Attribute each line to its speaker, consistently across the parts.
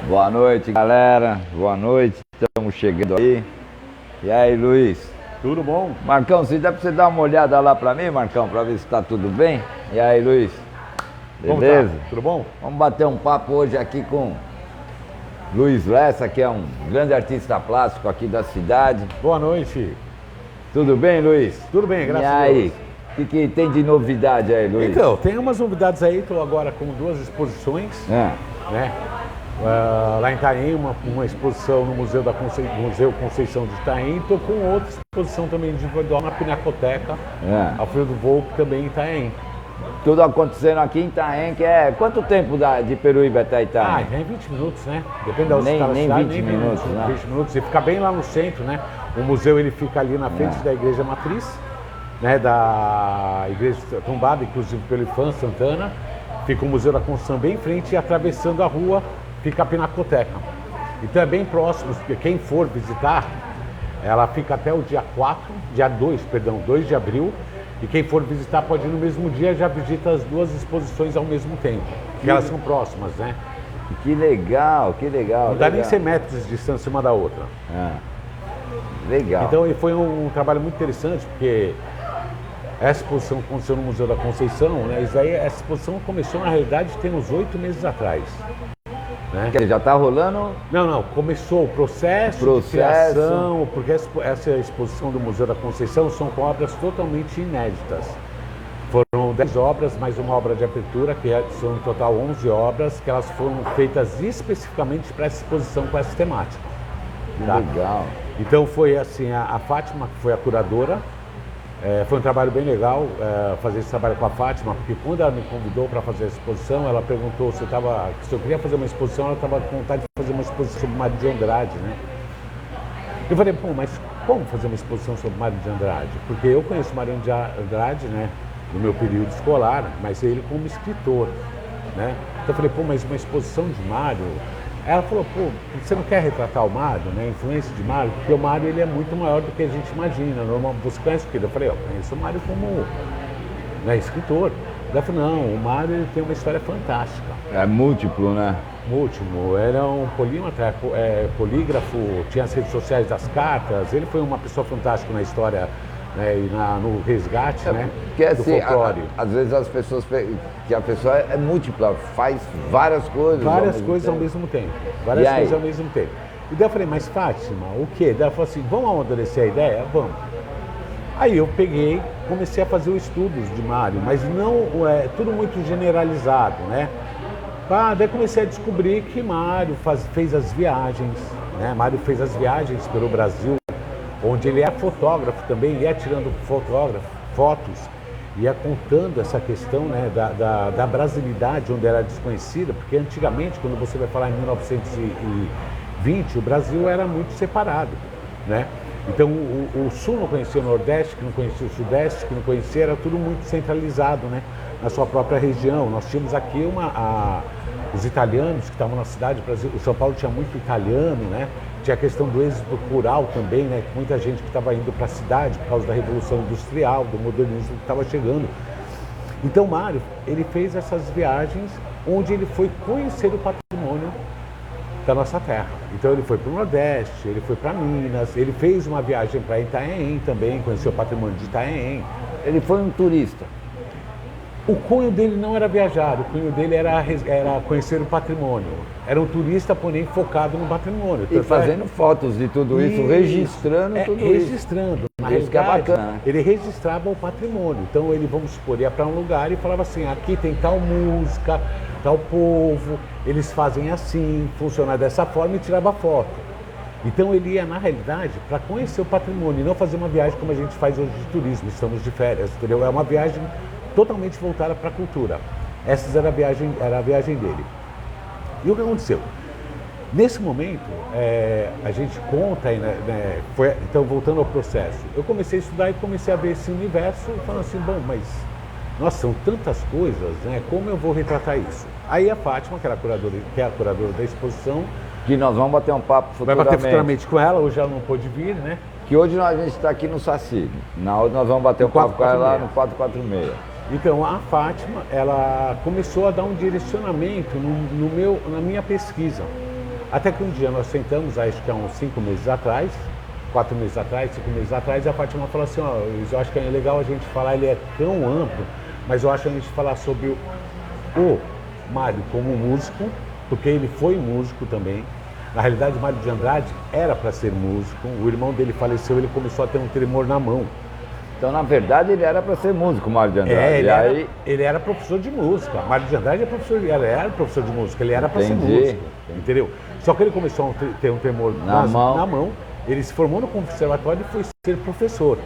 Speaker 1: Boa noite, galera. Boa noite. Estamos chegando aí. E aí, Luiz?
Speaker 2: Tudo bom?
Speaker 1: Marcão, se dá pra você dar uma olhada lá pra mim, Marcão, pra ver se tá tudo bem? E aí, Luiz? Beleza?
Speaker 2: Tá? Tudo bom?
Speaker 1: Vamos bater um papo hoje aqui com Luiz Lessa, que é um grande artista plástico aqui da cidade.
Speaker 2: Boa noite.
Speaker 1: Tudo bem, Luiz?
Speaker 2: Tudo bem, graças
Speaker 1: a
Speaker 2: Deus.
Speaker 1: E aí? O que tem de novidade aí, Luiz?
Speaker 2: Então, tem umas novidades aí, estou agora com duas exposições, né? Lá em Itaém, uma exposição no Museu Conceição de Itaém, estou com outra exposição também individual na Pinacoteca, Alfredo Volpi, também em Itaém.
Speaker 1: Tudo acontecendo aqui em Itaém, que é... Quanto tempo de Peruíbe até Itaém?
Speaker 2: Nem 20 minutos, né? Depende da
Speaker 1: nem
Speaker 2: cidade,
Speaker 1: 20 minutos, né?
Speaker 2: 20 minutos, e fica bem lá no centro, né? O museu ele fica ali na frente da Igreja Matriz, né? Da Igreja tombada, inclusive pelo Ifan Santana. Fica o Museu da Construção bem em frente e atravessando a rua fica a Pinacoteca. Então é bem próximo, porque quem for visitar, ela fica até o dia 2 de abril, e quem for visitar pode ir no mesmo dia, já visita as duas exposições ao mesmo tempo, porque elas são próximas, né?
Speaker 1: Que legal, que legal.
Speaker 2: Não dá nem 100 metros de distância uma da outra.
Speaker 1: Legal.
Speaker 2: Então foi um trabalho muito interessante, porque essa exposição aconteceu no Museu da Conceição, né? Essa exposição começou na realidade tem uns 8 meses atrás. Né?
Speaker 1: Já está rolando?
Speaker 2: Não, começou o processo de criação, porque essa exposição do Museu da Conceição são obras totalmente inéditas. Foram 10 obras, mais uma obra de abertura, que são em total 11 obras, que elas foram feitas especificamente para essa exposição com essa temática.
Speaker 1: Tá? Legal.
Speaker 2: Então foi assim, a Fátima, que foi a curadora. Foi um trabalho bem legal fazer esse trabalho com a Fátima, porque quando ela me convidou para fazer a exposição, ela perguntou se eu queria fazer uma exposição, ela estava com vontade de fazer uma exposição sobre Mário de Andrade, né? Eu falei, mas como fazer uma exposição sobre Mário de Andrade? Porque eu conheço Mário de Andrade, né, no meu período escolar, mas ele como escritor, né? Então eu falei, mas uma exposição de Mário... Ela falou, você não quer retratar o Mário, né? A influência de Mário, porque o Mário ele é muito maior do que a gente imagina. Você conhece o quê? Eu falei, eu conheço o Mário como escritor. Ela falou, não, o Mário ele tem uma história fantástica.
Speaker 1: É múltiplo, né?
Speaker 2: Múltiplo, era um polímata, polígrafo, tinha as redes sociais das cartas, ele foi uma pessoa fantástica na história, né, e no resgate, né,
Speaker 1: porque, assim,
Speaker 2: do folclore.
Speaker 1: Às vezes as pessoas que a pessoa é múltipla, faz várias coisas.
Speaker 2: Várias coisas ao mesmo tempo. Várias coisas ao mesmo tempo. E daí eu falei, mas Fátima, o quê? Daí ela falou assim, vamos amadurecer a ideia? Vamos. Aí eu peguei, comecei a fazer os estudos de Mário, mas não tudo muito generalizado, né? Daí comecei a descobrir que Mário fez as viagens, né? Mário fez as viagens pelo Brasil, onde ele é fotógrafo também, ia tirando fotos, ia contando essa questão, né, da brasilidade, onde era desconhecida, porque antigamente, quando você vai falar em 1920, o Brasil era muito separado, né? Então o Sul não conhecia o Nordeste, que não conhecia o Sudeste, que não conhecia, era tudo muito centralizado, né, na sua própria região. Nós tínhamos aqui os italianos que estavam na cidade, o São Paulo tinha muito italiano, né? Tinha a questão do êxodo rural também, né? Muita gente que estava indo para a cidade por causa da Revolução Industrial, do modernismo que estava chegando. Então Mário, ele fez essas viagens onde ele foi conhecer o patrimônio da nossa terra. Então ele foi para o Nordeste, ele foi para Minas, ele fez uma viagem para Itaém também, conheceu o patrimônio de Itaém.
Speaker 1: Ele foi um turista.
Speaker 2: O cunho dele não era viajar, o cunho dele era conhecer o patrimônio. Era um turista, porém, focado no patrimônio.
Speaker 1: E fazendo fotos de tudo isso, registrando tudo isso.
Speaker 2: Registrando. Na
Speaker 1: isso que é bacana.
Speaker 2: Ele registrava o patrimônio. Então ele, vamos supor, ia para um lugar e falava assim, aqui tem tal música, tal povo, eles fazem assim, funciona dessa forma, e tirava foto. Então ele ia, na realidade, para conhecer o patrimônio e não fazer uma viagem como a gente faz hoje de turismo, estamos de férias, entendeu? É uma viagem totalmente voltada para a cultura. Essa era a viagem dele. E o que aconteceu? Nesse momento, a gente conta, então voltando ao processo, eu comecei a estudar e comecei a ver esse universo e falando assim, mas nossa, são tantas coisas, né? Como eu vou retratar isso? Aí a Fátima, que é a curadora da exposição,
Speaker 1: que nós vamos bater um papo futuramente.
Speaker 2: Vai bater futuramente com ela, hoje ela não pôde vir, né?
Speaker 1: Que hoje a gente está aqui no Saci. Na outra nós vamos bater um papo com ela lá no 446.
Speaker 2: Então a Fátima, ela começou a dar um direcionamento na minha pesquisa. Até que um dia nós sentamos, acho que há uns 5 meses atrás, 4 meses atrás, 5 meses atrás, e a Fátima falou assim, ó, eu acho que é legal a gente falar, ele é tão amplo, mas eu acho que a gente falar sobre o Mário como músico, porque ele foi músico também. Na realidade, Mário de Andrade era para ser músico, o irmão dele faleceu, ele começou a ter um tremor na mão.
Speaker 1: Então, na verdade, ele era para ser músico, Mário de Andrade.
Speaker 2: Ele era professor de música. Mário de Andrade era professor de música, ele era para ser músico, entendeu? Só que ele começou a ter um tremor na mão, ele se formou no conservatório e foi ser professor,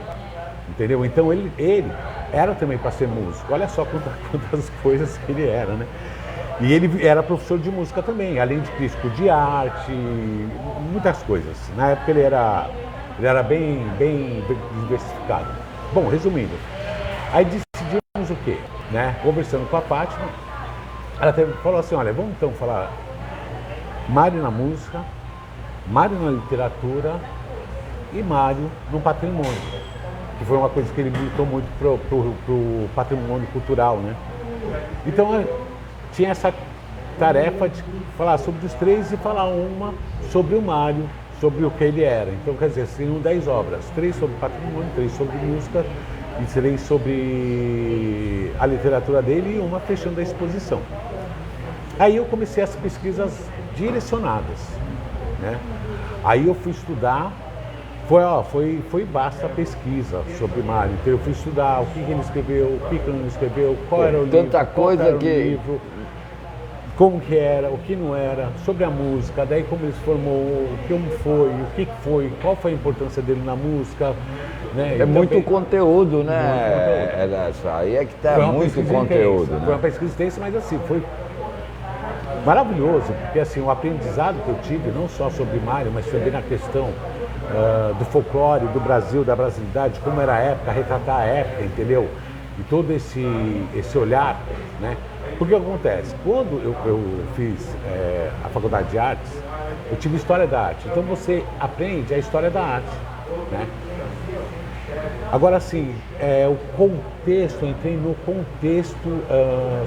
Speaker 2: entendeu? Então, ele era também para ser músico. Olha só quantas coisas que ele era, né? E ele era professor de música também, além de crítico de arte, muitas coisas. Na época ele era bem diversificado. Bom, resumindo, aí decidimos o quê? Né? Conversando com a Fátima, ela falou assim, olha, vamos então falar Mário na música, Mário na literatura e Mário no patrimônio, que foi uma coisa que ele lutou muito pro patrimônio cultural, né? Então, tinha essa tarefa de falar sobre os três e falar uma sobre o Mário, sobre o que ele era. Então, quer dizer, seriam 10 obras, 3 sobre patrimônio, 3 sobre música e 3 sobre a literatura dele e uma fechando a exposição. Aí eu comecei as pesquisas direcionadas, né? Aí eu fui estudar, foi basta a pesquisa sobre Mário. Então eu fui estudar o que ele escreveu, o que ele não escreveu, qual era o livro, qual era o livro, como que era, o que não era, sobre a música, daí como ele se formou, o que foi, qual foi a importância dele na música. Né?
Speaker 1: É muito conteúdo, né? Aí é que está muito conteúdo. Né?
Speaker 2: Foi uma pesquisa extensa, mas assim, foi maravilhoso, porque assim, o aprendizado que eu tive, não só sobre Mário, mas também na questão do folclore, do Brasil, da brasilidade, como era a época, retratar a época, entendeu? E todo esse olhar, né? Porque o que acontece? Quando eu fiz a faculdade de artes, eu tive história da arte. Então você aprende a história da arte, né? Agora sim, o contexto, eu entrei no contexto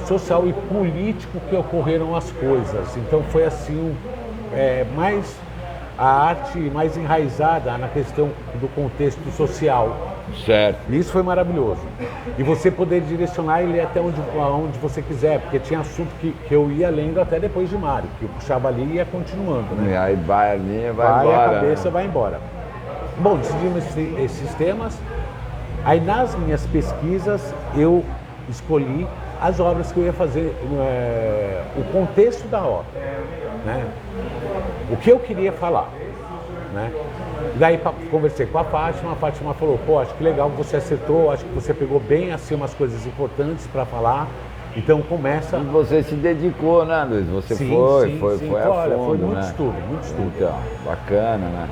Speaker 2: social e político que ocorreram as coisas. Então foi assim, mais a arte mais enraizada na questão do contexto social.
Speaker 1: Certo.
Speaker 2: E isso foi maravilhoso. E você poder direcionar ele até onde você quiser, porque tinha assunto que eu ia lendo até depois de Mário, que eu puxava ali e ia continuando, né?
Speaker 1: E aí vai a linha, vai embora.
Speaker 2: A cabeça vai embora. Bom, decidimos esses temas. Aí nas minhas pesquisas eu escolhi as obras que eu ia fazer, o contexto da obra, né? O que eu queria falar, né? Daí conversei com a Fátima falou, pô, acho que legal, você acertou, acho que você pegou bem assim umas coisas importantes para falar, então começa...
Speaker 1: E você se dedicou, né, Luiz? Você foi a
Speaker 2: olha,
Speaker 1: fundo,
Speaker 2: foi muito
Speaker 1: né?
Speaker 2: estudo.
Speaker 1: Então, bacana, né?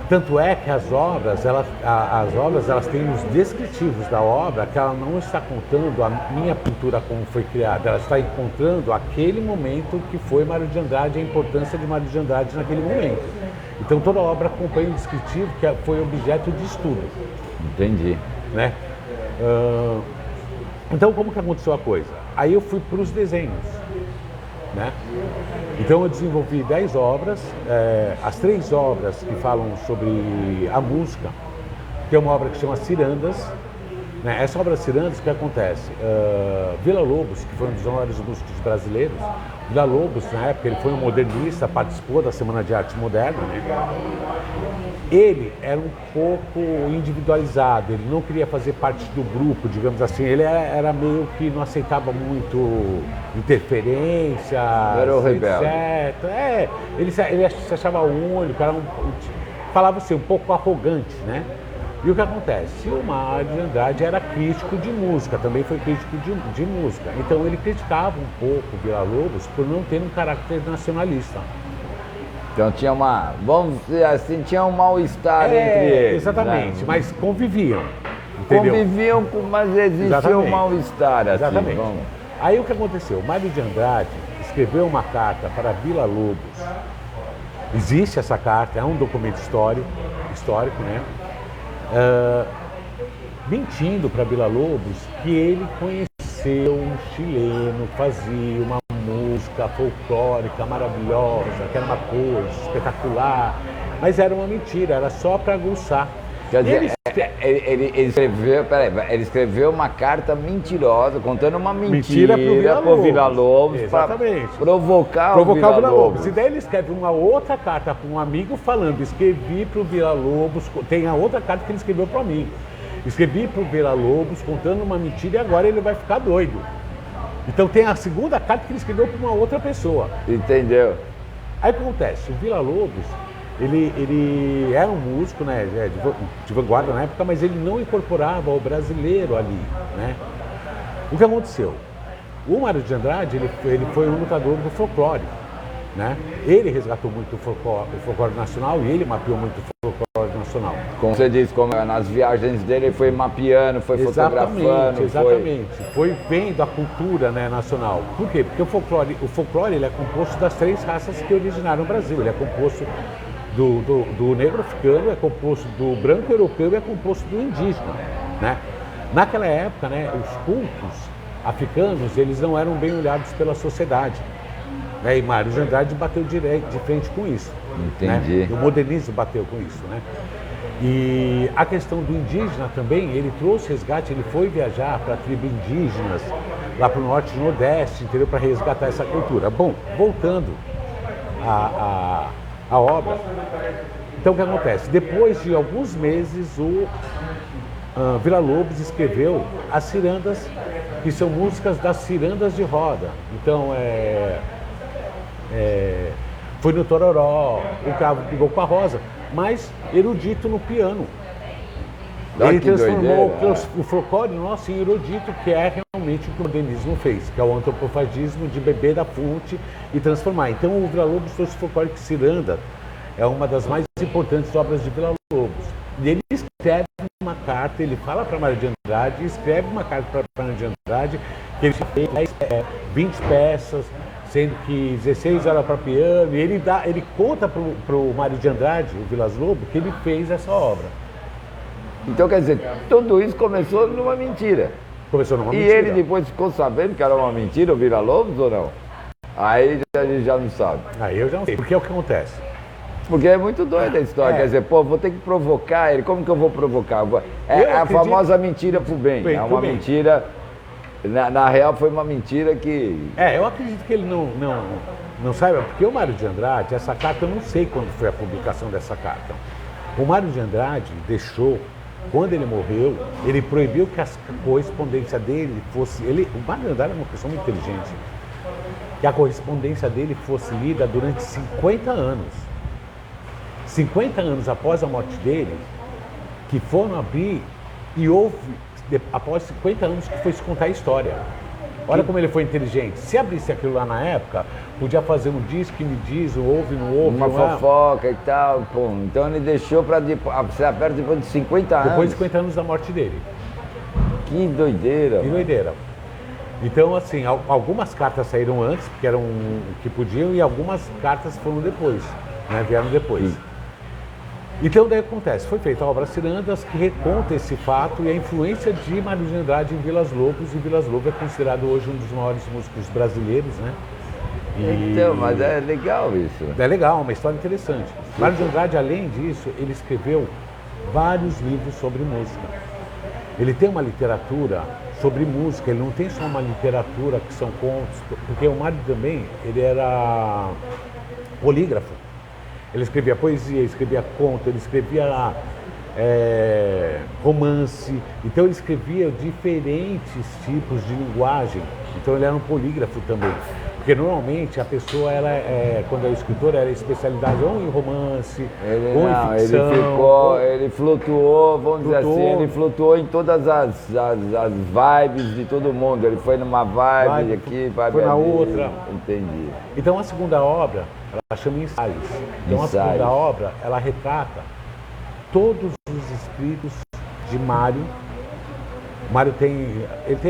Speaker 2: Tanto é que as obras elas têm os descritivos da obra, que ela não está contando a minha pintura como foi criada, ela está encontrando aquele momento que foi Mário de Andrade, a importância de Mário de Andrade naquele momento. Então toda a obra acompanha um descritivo que foi objeto de estudo.
Speaker 1: Entendi.
Speaker 2: Né? Então como que aconteceu a coisa? Aí eu fui para os desenhos. Né? Então eu desenvolvi 10 obras, as 3 obras que falam sobre a música, que é uma obra que chama Cirandas. Né? Essa obra Cirandas, o que acontece? Villa-Lobos, que foi um dos maiores músicos brasileiros, Villa-Lobos, na época, ele foi um modernista, participou da Semana de Arte Moderna, né? Ele era um pouco individualizado, ele não queria fazer parte do grupo, digamos assim, ele era meio que não aceitava muito interferência,
Speaker 1: era o rebelde.
Speaker 2: Ele se achava único, falava assim, um pouco arrogante, né? E o que acontece? O Mário de Andrade era crítico de música, também foi crítico de música, então ele criticava um pouco o Villa-Lobos por não ter um caráter nacionalista.
Speaker 1: Então tinha vamos dizer assim, tinha um mal-estar entre eles.
Speaker 2: Exatamente, né? Mas conviviam.
Speaker 1: Entendeu? Conviviam, mas existia um mal-estar. Assim,
Speaker 2: exatamente. Aí o que aconteceu? Mário de Andrade escreveu uma carta para Villa-Lobos. Existe essa carta, é um documento histórico, né? Mentindo para Villa-Lobos que ele conheceu um chileno, fazia uma música folclórica maravilhosa, que era uma coisa espetacular, mas era uma mentira, era só para aguçar.
Speaker 1: Quer dizer, ele escreveu uma carta mentirosa, contando uma mentira pro Villa-Lobos para provocar o Villa-Lobos.
Speaker 2: E daí ele escreve uma outra carta para um amigo falando, escrevi para o Villa-Lobos, tem a outra carta que ele escreveu para o amigo. Escrevi para o Villa-Lobos contando uma mentira e agora ele vai ficar doido. Então tem a segunda carta que ele escreveu para uma outra pessoa.
Speaker 1: Entendeu?
Speaker 2: Aí o que acontece? O Villa-Lobos, ele era um músico, né, de vanguarda na época, mas ele não incorporava o brasileiro ali, né? O que aconteceu? O Mário de Andrade, ele foi um lutador do folclore, né? Ele resgatou muito o folclore nacional e ele mapeou muito o folclore nacional.
Speaker 1: Como você disse, nas viagens dele, ele foi mapeando, foi fotografando.
Speaker 2: Exatamente. Foi vendo a cultura, né, nacional. Por quê? Porque o folclore ele é composto das 3 raças que originaram o Brasil. Ele é composto do negro africano, é composto do branco europeu e é composto do indígena, né? Naquela época, né, os cultos africanos, eles não eram bem olhados pela sociedade, né? E Mário de Andrade bateu de frente com isso.
Speaker 1: Entendi.
Speaker 2: Né? O modernismo bateu com isso, né? E a questão do indígena também, ele trouxe resgate, ele foi viajar para tribos indígenas, lá para o norte e nordeste, entendeu? Para resgatar essa cultura. Bom, voltando a obra. Então o que acontece? Depois de alguns meses o Villa-Lobos escreveu as cirandas, que são músicas das cirandas de roda. Então foi no Tororó, o Cravo Brigou com a Rosa, mas erudito no piano. Ele transformou o folclore nosso em erudito, que é realmente o que o modernismo fez, que é o antropofagismo de beber da fonte e transformar. Então o Villa-Lobos trouxe o folclore que ciranda é uma das mais importantes obras de Villa-Lobos. E ele escreve uma carta, ele fala para Mário de Andrade, escreve uma carta para Mário de Andrade, que ele fez 20 peças, sendo que 16 eram para piano, e ele conta para o Mário de Andrade, o Villa-Lobos, que ele fez essa obra.
Speaker 1: Então, quer dizer, tudo isso começou numa mentira.
Speaker 2: Começou numa mentira.
Speaker 1: E ele depois ficou sabendo que era uma mentira, o Villa-Lobos, ou não? Aí a gente já não sabe.
Speaker 2: Aí eu já não sei. Porque é o que acontece.
Speaker 1: Porque é muito doida a história. Quer dizer, vou ter que provocar ele. Como que eu vou provocar? A famosa mentira pro bem. É uma mentira... Na real, foi uma mentira que...
Speaker 2: eu acredito que ele não saiba, porque o Mário de Andrade, essa carta, eu não sei quando foi a publicação dessa carta. O Mário de Andrade deixou... Quando ele morreu, ele proibiu que a correspondência dele fosse... O Mário de Andrade é uma pessoa muito inteligente. Que a correspondência dele fosse lida durante 50 anos. 50 anos após a morte dele, que foram abrir e houve, após 50 anos, que foi se contar a história. Olha como ele foi inteligente. Se abrisse aquilo lá na época, podia fazer um diz que me diz, um ouve, não ouve.
Speaker 1: Uma fofoca e tal. Pô. Então ele deixou para ser aberto depois de 50 anos.
Speaker 2: Depois de 50 anos da morte dele.
Speaker 1: Que doideira.
Speaker 2: Que doideira. Então, assim, algumas cartas saíram antes, porque eram que podiam, e algumas cartas foram depois, né? Vieram depois. Sim. Então, daí acontece, foi feita a obra Cirandas, que reconta esse fato e a influência de Mário de Andrade em Vilas-Lobos, e Vilas-Lobos é considerado hoje um dos maiores músicos brasileiros, né?
Speaker 1: Então, mas é legal isso.
Speaker 2: É legal, uma história interessante. Mário de Andrade, além disso, ele escreveu vários livros sobre música. Ele tem uma literatura sobre música, ele não tem só uma literatura que são contos, porque o Mário também, ele era polígrafo. Ele escrevia poesia, escrevia conto, ele escrevia romance. Então ele escrevia diferentes tipos de linguagem. Então ele era um polígrafo também. Porque normalmente a pessoa, quando é escritor, era especialidade ou em romance, ou em ficção.
Speaker 1: Ele flutuou, vamos dizer assim, ele flutuou em todas as vibes de todo mundo. Ele foi numa vibe aqui, vibe
Speaker 2: foi na outra.
Speaker 1: Entendi.
Speaker 2: Então a segunda obra, ela chama Ensaios. Então a segunda obra, ela retrata todos os escritos de Mário. O Mário tem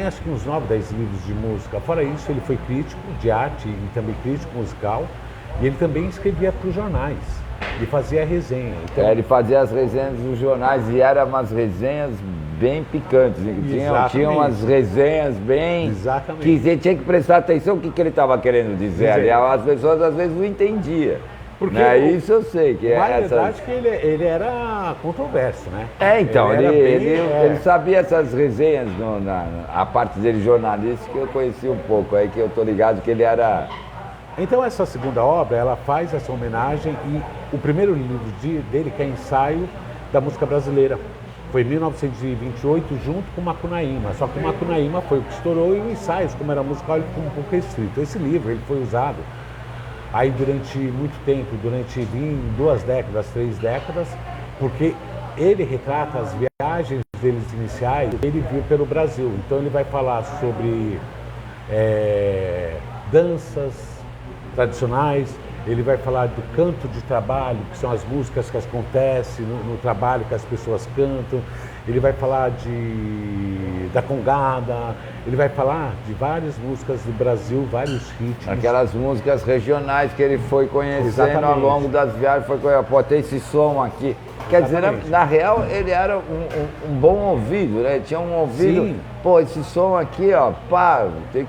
Speaker 2: acho que uns 9, 10 livros de música. Fora isso, ele foi crítico de arte e também crítico musical. E ele também escrevia para os jornais. E fazia resenha.
Speaker 1: Então, ele fazia as resenhas dos jornais e eram umas resenhas bem picantes. Tinha umas resenhas bem...
Speaker 2: Exatamente.
Speaker 1: Que você tinha que prestar atenção no que ele estava querendo dizer. Ali, as pessoas às vezes não entendiam. Porque isso eu sei. Que
Speaker 2: na verdade que ele era controverso, né?
Speaker 1: Então, ele sabia essas resenhas, a parte dele jornalística, eu conheci um pouco, aí que eu tô ligado que ele era...
Speaker 2: Então essa segunda obra, ela faz essa homenagem e o primeiro livro dele, que é Ensaio da Música Brasileira, foi em 1928, junto com Macunaíma. Só que o Macunaíma foi o que estourou e o Ensaios, como era musical, ele ficou um pouco restrito. Esse livro, ele foi usado aí durante muito tempo, durante 2 décadas, 3 décadas, porque ele retrata as viagens deles iniciais, ele viu pelo Brasil. Então ele vai falar sobre danças tradicionais, ele vai falar do canto de trabalho, que são as músicas que acontecem no trabalho que as pessoas cantam, ele vai falar da congada, ele vai falar de várias músicas do Brasil, vários ritmos.
Speaker 1: Aquelas músicas regionais que ele foi conhecendo ao longo das viagens, pô, tem esse som aqui. Quer dizer, na real, ele era um bom ouvido, né? Ele tinha um ouvido, sim. Pô, esse som aqui, ó, pá, tem...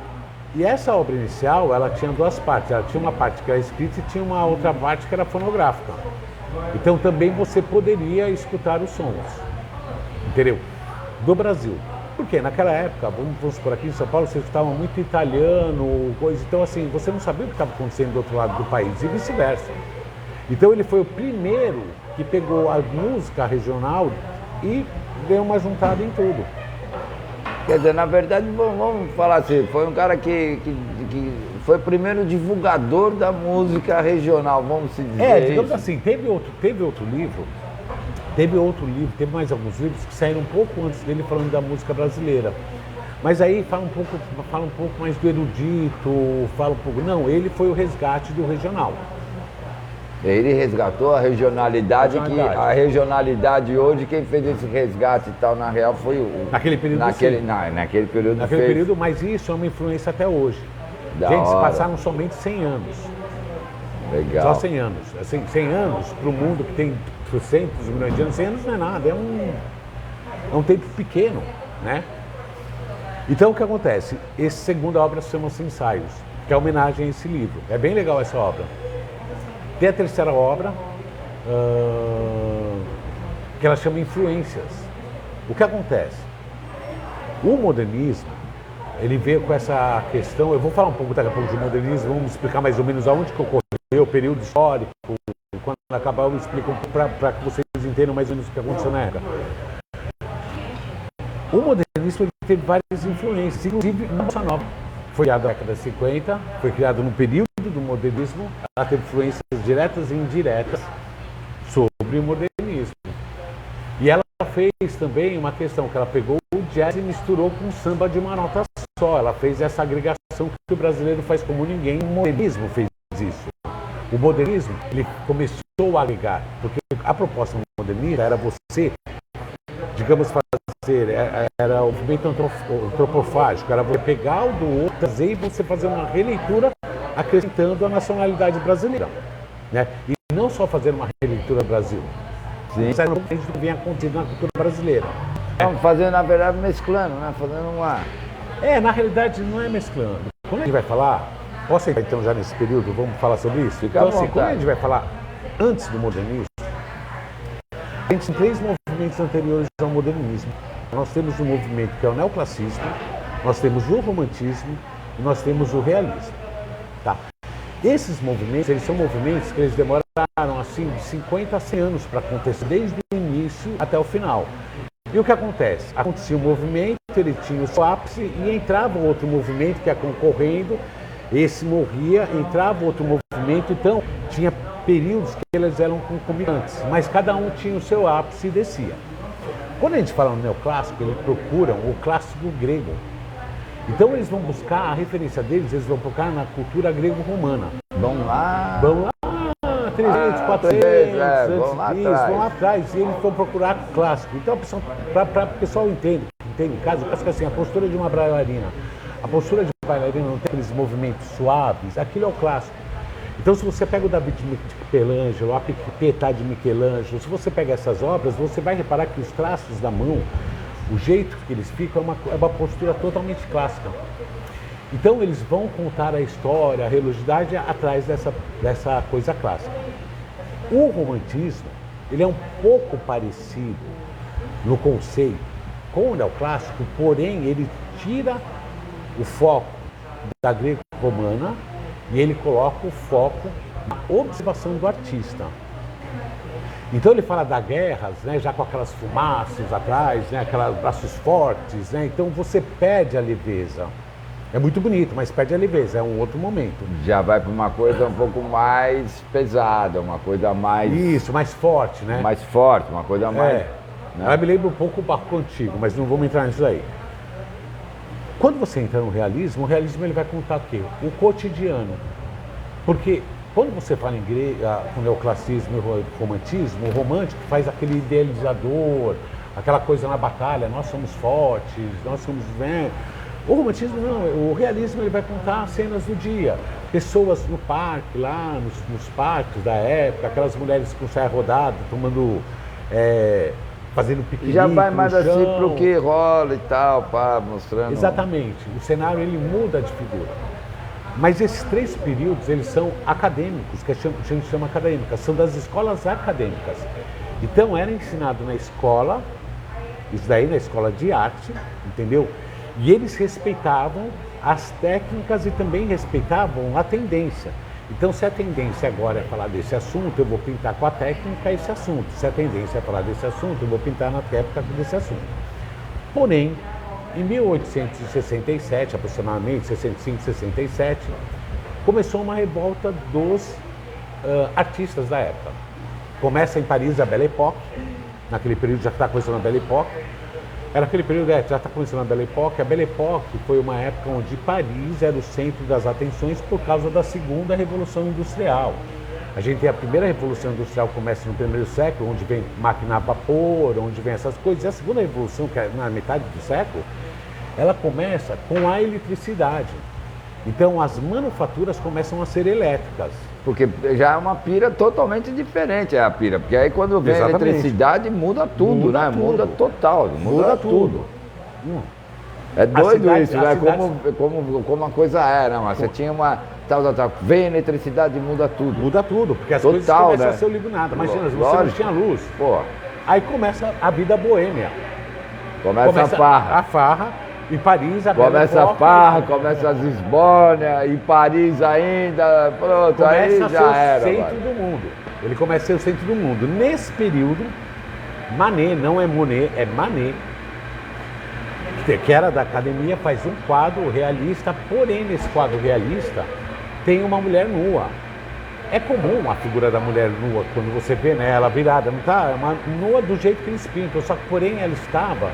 Speaker 2: E essa obra inicial, ela tinha 2 partes. Ela tinha uma parte que era escrita e tinha uma outra parte que era fonográfica. Então também você poderia escutar os sons, entendeu? Do Brasil. Porque naquela época, vamos supor, aqui em São Paulo, você escutava muito italiano, coisa. Então assim, você não sabia o que estava acontecendo do outro lado do país e vice-versa. Então ele foi o primeiro que pegou a música regional e deu uma juntada em tudo.
Speaker 1: Quer dizer, na verdade, vamos falar assim, foi um cara que foi o primeiro divulgador da música regional, vamos se dizer.
Speaker 2: Digamos assim, teve outro livro, teve mais alguns livros que saíram um pouco antes dele falando da música brasileira. Mas aí fala um pouco mais do erudito, fala um pouco... Não, ele foi o resgate do regional.
Speaker 1: Ele resgatou a regionalidade, que a regionalidade hoje, quem fez esse resgate e tal, na real, foi o...
Speaker 2: Naquele período,
Speaker 1: naquele período
Speaker 2: Naquele período, mas isso é uma influência até hoje. Gente, se passaram somente 100 anos.
Speaker 1: Legal.
Speaker 2: Só 100 anos. Assim, 100 anos para o mundo que tem 300 milhões de anos, 100 anos não é nada, é um tempo pequeno, né? Então, o que acontece? Essa segunda obra chama-se Ensaios, que é homenagem a esse livro. É bem legal essa obra. Tem a terceira obra, que ela chama Influências. O que acontece? O modernismo, ele veio com essa questão, eu vou falar um pouco daqui a pouco de modernismo, vamos explicar mais ou menos aonde que ocorreu, o período histórico, quando acabar eu explico um pouco para que vocês entendam mais ou menos o que aconteceu na época. O modernismo ele teve várias influências, inclusive na Bossa Nova. Foi criado na década de 50, foi criado no período do modernismo, ela teve influências diretas e indiretas sobre o modernismo. E ela fez também uma questão, que ela pegou o jazz e misturou com o samba de uma nota só. Ela fez essa agregação que o brasileiro faz como ninguém. O modernismo fez isso. O modernismo, ele começou a agregar, porque a proposta do modernismo era você, digamos, era o movimento antropofágico, era você pegar o do outro, trazer e você fazer uma releitura acrescentando a nacionalidade brasileira, né? E não só fazer uma releitura do Brasil, mas era o que vem acontecendo na cultura brasileira.
Speaker 1: Estamos fazendo, na verdade, mesclando, né? Fazendo uma...
Speaker 2: na realidade não é mesclando. Quando a gente vai falar, posso entrar então já nesse período, vamos falar sobre isso? Então assim, quando a gente vai falar antes do modernismo, a gente tem 3 movimentos anteriores ao modernismo. Nós temos um movimento que é o neoclassismo, nós temos o romantismo e nós temos o realismo. Tá? Esses movimentos, eles são movimentos que eles demoraram assim de 50 a 100 anos para acontecer, desde o início até o final. E o que acontece? Acontecia um movimento, ele tinha o seu ápice e entrava outro movimento que ia concorrendo, esse morria, entrava outro movimento, então tinha períodos que eles eram concomitantes, mas cada um tinha o seu ápice e descia. Quando a gente fala no neoclássico, eles procuram o clássico grego. Então eles vão buscar, a referência deles, eles vão procurar na cultura grego-romana.
Speaker 1: Vão lá,
Speaker 2: 300, 400, vão lá atrás, e eles vão procurar clássico. Então, para o pessoal entender, em casa, eu acho que assim, a postura de uma bailarina, a postura de bailarina não tem aqueles movimentos suaves, aquilo é o clássico. Então, se você pega o David de Michelangelo, a Pietà de Michelangelo, se você pega essas obras, você vai reparar que os traços da mão, o jeito que eles ficam, é uma postura totalmente clássica. Então, eles vão contar a história, a religiosidade atrás dessa coisa clássica. O romantismo, ele é um pouco parecido no conceito com o neoclássico, porém, ele tira o foco da greco-romana e ele coloca o foco na observação do artista. Então ele fala das guerras, né, já com aquelas fumaças atrás, né, aqueles braços fortes, né, então você perde a leveza. É muito bonito, mas perde a leveza, é um outro momento.
Speaker 1: Já vai para uma coisa um pouco mais pesada, uma coisa mais...
Speaker 2: Isso, mais forte, né?
Speaker 1: Mais forte, uma coisa mais...
Speaker 2: Né? Ela me lembra um pouco o barroco antigo, mas não vamos entrar nisso aí. Quando você entra no realismo, o realismo ele vai contar o quê? O cotidiano. Porque quando você fala em o neoclassicismo e o romantismo, o romântico faz aquele idealizador, aquela coisa na batalha, nós somos fortes, nós somos... Né? O romantismo não, o realismo ele vai contar cenas do dia. Pessoas no parque, lá nos parques da época, aquelas mulheres com saia rodada, tomando... fazendo piquenique.
Speaker 1: Já vai mais assim pro que rola e tal, pá, mostrando.
Speaker 2: Exatamente. O cenário ele muda de figura. Mas esses 3 períodos, eles são acadêmicos, que a gente chama acadêmicas, são das escolas acadêmicas. Então era ensinado na escola, isso daí na escola de arte, entendeu? E eles respeitavam as técnicas e também respeitavam a tendência. Então, se a tendência agora é falar desse assunto, eu vou pintar com a técnica esse assunto. Se a tendência é falar desse assunto, eu vou pintar na técnica desse assunto. Porém, em 1867, aproximadamente, 65, 67, começou uma revolta dos artistas da época. Começa em Paris a Belle Époque, naquele período já está começando a Belle Époque. Era aquele período, já está começando a Belle Époque. A Belle Époque foi uma época onde Paris era o centro das atenções por causa da segunda Revolução Industrial. A gente tem a primeira Revolução Industrial que começa no primeiro século, onde vem máquina a vapor, onde vem essas coisas. E a segunda Revolução, que é na metade do século, ela começa com a eletricidade. Então as manufaturas começam a ser elétricas.
Speaker 1: Porque já é uma pira totalmente diferente, a pira. Porque aí quando vem a eletricidade muda tudo, né? Tudo. Muda total, muda tudo. É doido isso, né? Como a coisa era, mas você tinha uma... Vem a eletricidade e muda tudo.
Speaker 2: Muda tudo, porque as coisas começam a ser iluminadas. Imagina, você não tinha luz.
Speaker 1: Pô.
Speaker 2: Aí começa a vida boêmia.
Speaker 1: Começa a farra.
Speaker 2: A farra. Em Paris,
Speaker 1: começa a farra, começa as esbórnias, em Paris ainda, pronto, aí já era.
Speaker 2: Começa a ser o centro do mundo. Ele começa a ser o centro do mundo. Nesse período, Manet, não é Monet, é Manet, que era da academia, faz um quadro realista, porém nesse quadro realista tem uma mulher nua. É comum a figura da mulher nua, quando você vê, né, ela virada, não tá? É uma nua do jeito que eles pintam, só que porém ela estava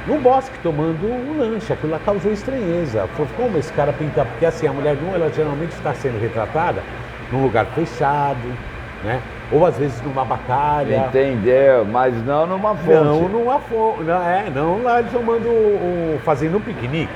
Speaker 2: no bosque tomando um lanche, aquilo lá causou estranheza. Falou, como esse cara pinta? Porque assim, a mulher nua, ela geralmente está sendo retratada num lugar fechado, né? Ou às vezes numa batalha.
Speaker 1: Entendeu, mas não numa fonte.
Speaker 2: Não numa fonte, não lá fazendo um piquenique.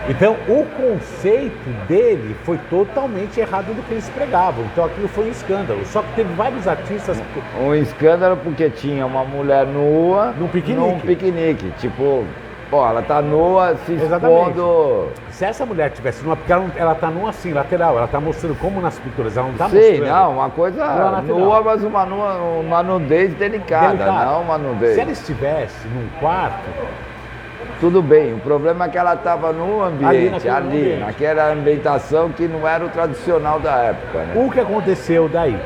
Speaker 2: Então, o conceito dele foi totalmente errado do que eles pregavam. Então, aquilo foi um escândalo. Só que teve vários artistas...
Speaker 1: Um escândalo porque tinha uma mulher nua
Speaker 2: num
Speaker 1: piquenique. Tipo, pô, ela tá nua se expondo...
Speaker 2: Se essa mulher tivesse nua, porque ela tá nua assim, lateral, ela tá mostrando como nas pinturas, ela não tá mostrando... Sim,
Speaker 1: não, uma coisa nua, mas uma nudez delicada, não uma nudez...
Speaker 2: Se ela estivesse num quarto...
Speaker 1: Tudo bem, o problema é que ela estava no ambiente, ali, naquela ambientação que não era o tradicional da época. Né?
Speaker 2: O que aconteceu daí?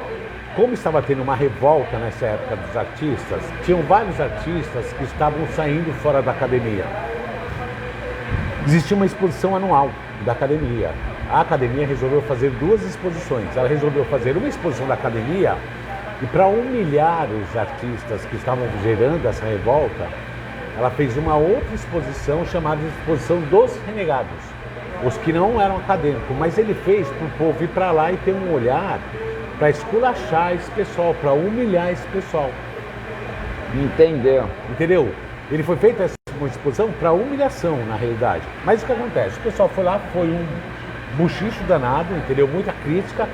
Speaker 2: Como estava tendo uma revolta nessa época dos artistas, tinham vários artistas que estavam saindo fora da academia. Existia uma exposição anual da academia. A academia resolveu fazer 2 exposições. Ela resolveu fazer uma exposição da academia e, para humilhar os artistas que estavam gerando essa revolta, ela fez uma outra exposição chamada Exposição dos Renegados, os que não eram acadêmicos, mas ele fez para o povo ir para lá e ter um olhar para esculachar esse pessoal, para humilhar esse pessoal.
Speaker 1: Entendeu?
Speaker 2: Entendeu? Ele foi feita essa exposição para humilhação, na realidade. Mas o que acontece? O pessoal foi lá, foi um buchicho danado, entendeu? Muita crítica,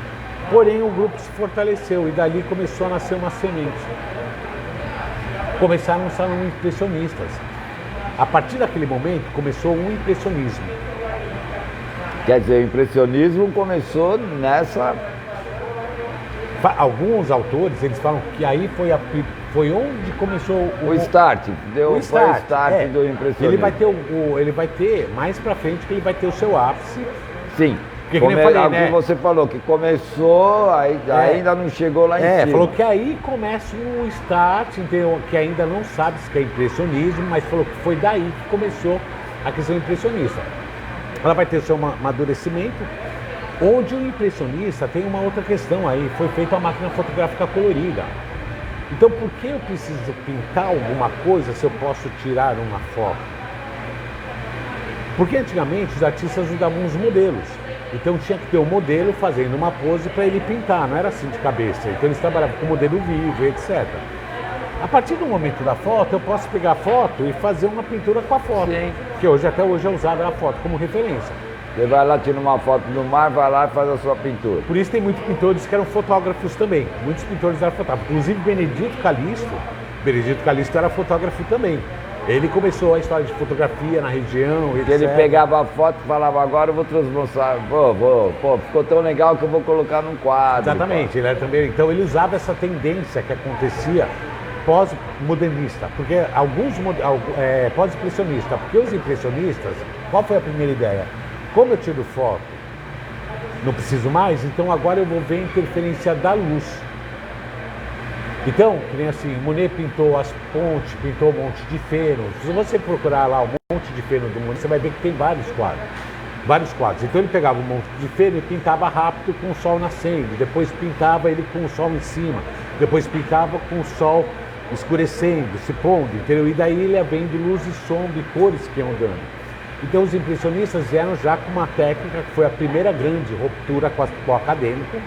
Speaker 2: porém o grupo se fortaleceu e dali começou a nascer uma semente. Começaram os salões impressionistas. A partir daquele momento começou o impressionismo.
Speaker 1: Quer dizer, o impressionismo começou nessa...
Speaker 2: Alguns autores, eles falam que aí foi onde começou
Speaker 1: o start, foi o start do impressionismo.
Speaker 2: Ele vai ter, mais pra frente, que ele vai ter o seu ápice.
Speaker 1: Sim.
Speaker 2: Porque como eu falei, né?
Speaker 1: Você falou que começou, ainda não chegou lá em cima.
Speaker 2: Falou que aí começa o start, entendeu? Que ainda não sabe se é impressionismo, mas falou que foi daí que começou a questão impressionista. Ela vai ter o seu amadurecimento, onde o impressionista tem uma outra questão aí, foi feita a máquina fotográfica colorida. Então por que eu preciso pintar alguma coisa se eu posso tirar uma foto? Porque antigamente os artistas usavam os modelos. Então tinha que ter um modelo fazendo uma pose para ele pintar, não era assim de cabeça. Então eles trabalhavam com modelo vivo, etc. A partir do momento da foto, eu posso pegar a foto e fazer uma pintura com a foto. Sim. Que até hoje é usada a foto como referência.
Speaker 1: Você vai lá, tira uma foto do mar, vai lá e faz a sua pintura.
Speaker 2: Por isso tem muitos pintores que eram fotógrafos também. Muitos pintores eram fotógrafos. Inclusive Benedito Calixto era fotógrafo também. Ele começou a história de fotografia na região, etc.
Speaker 1: Ele pegava a foto e falava, agora eu vou transformar, ficou tão legal que eu vou colocar num quadro.
Speaker 2: Exatamente, ele era também, então ele usava essa tendência que acontecia pós-modernista, porque pós-impressionista, porque os impressionistas, qual foi a primeira ideia? Como eu tiro foto, não preciso mais, então agora eu vou ver a interferência da luz. Então, que nem assim, Monet pintou as pontes, pintou um monte de feno. Se você procurar lá um monte de feno do Monet, você vai ver que tem vários quadros. Então ele pegava um monte de feno e pintava rápido com o sol nascendo. Depois pintava ele com o sol em cima. Depois pintava com o sol escurecendo, se pondo, entendeu? E daí ele ia vendo luz e sombra e cores que iam dando. Então os impressionistas vieram já com uma técnica que foi a primeira grande ruptura com o acadêmico.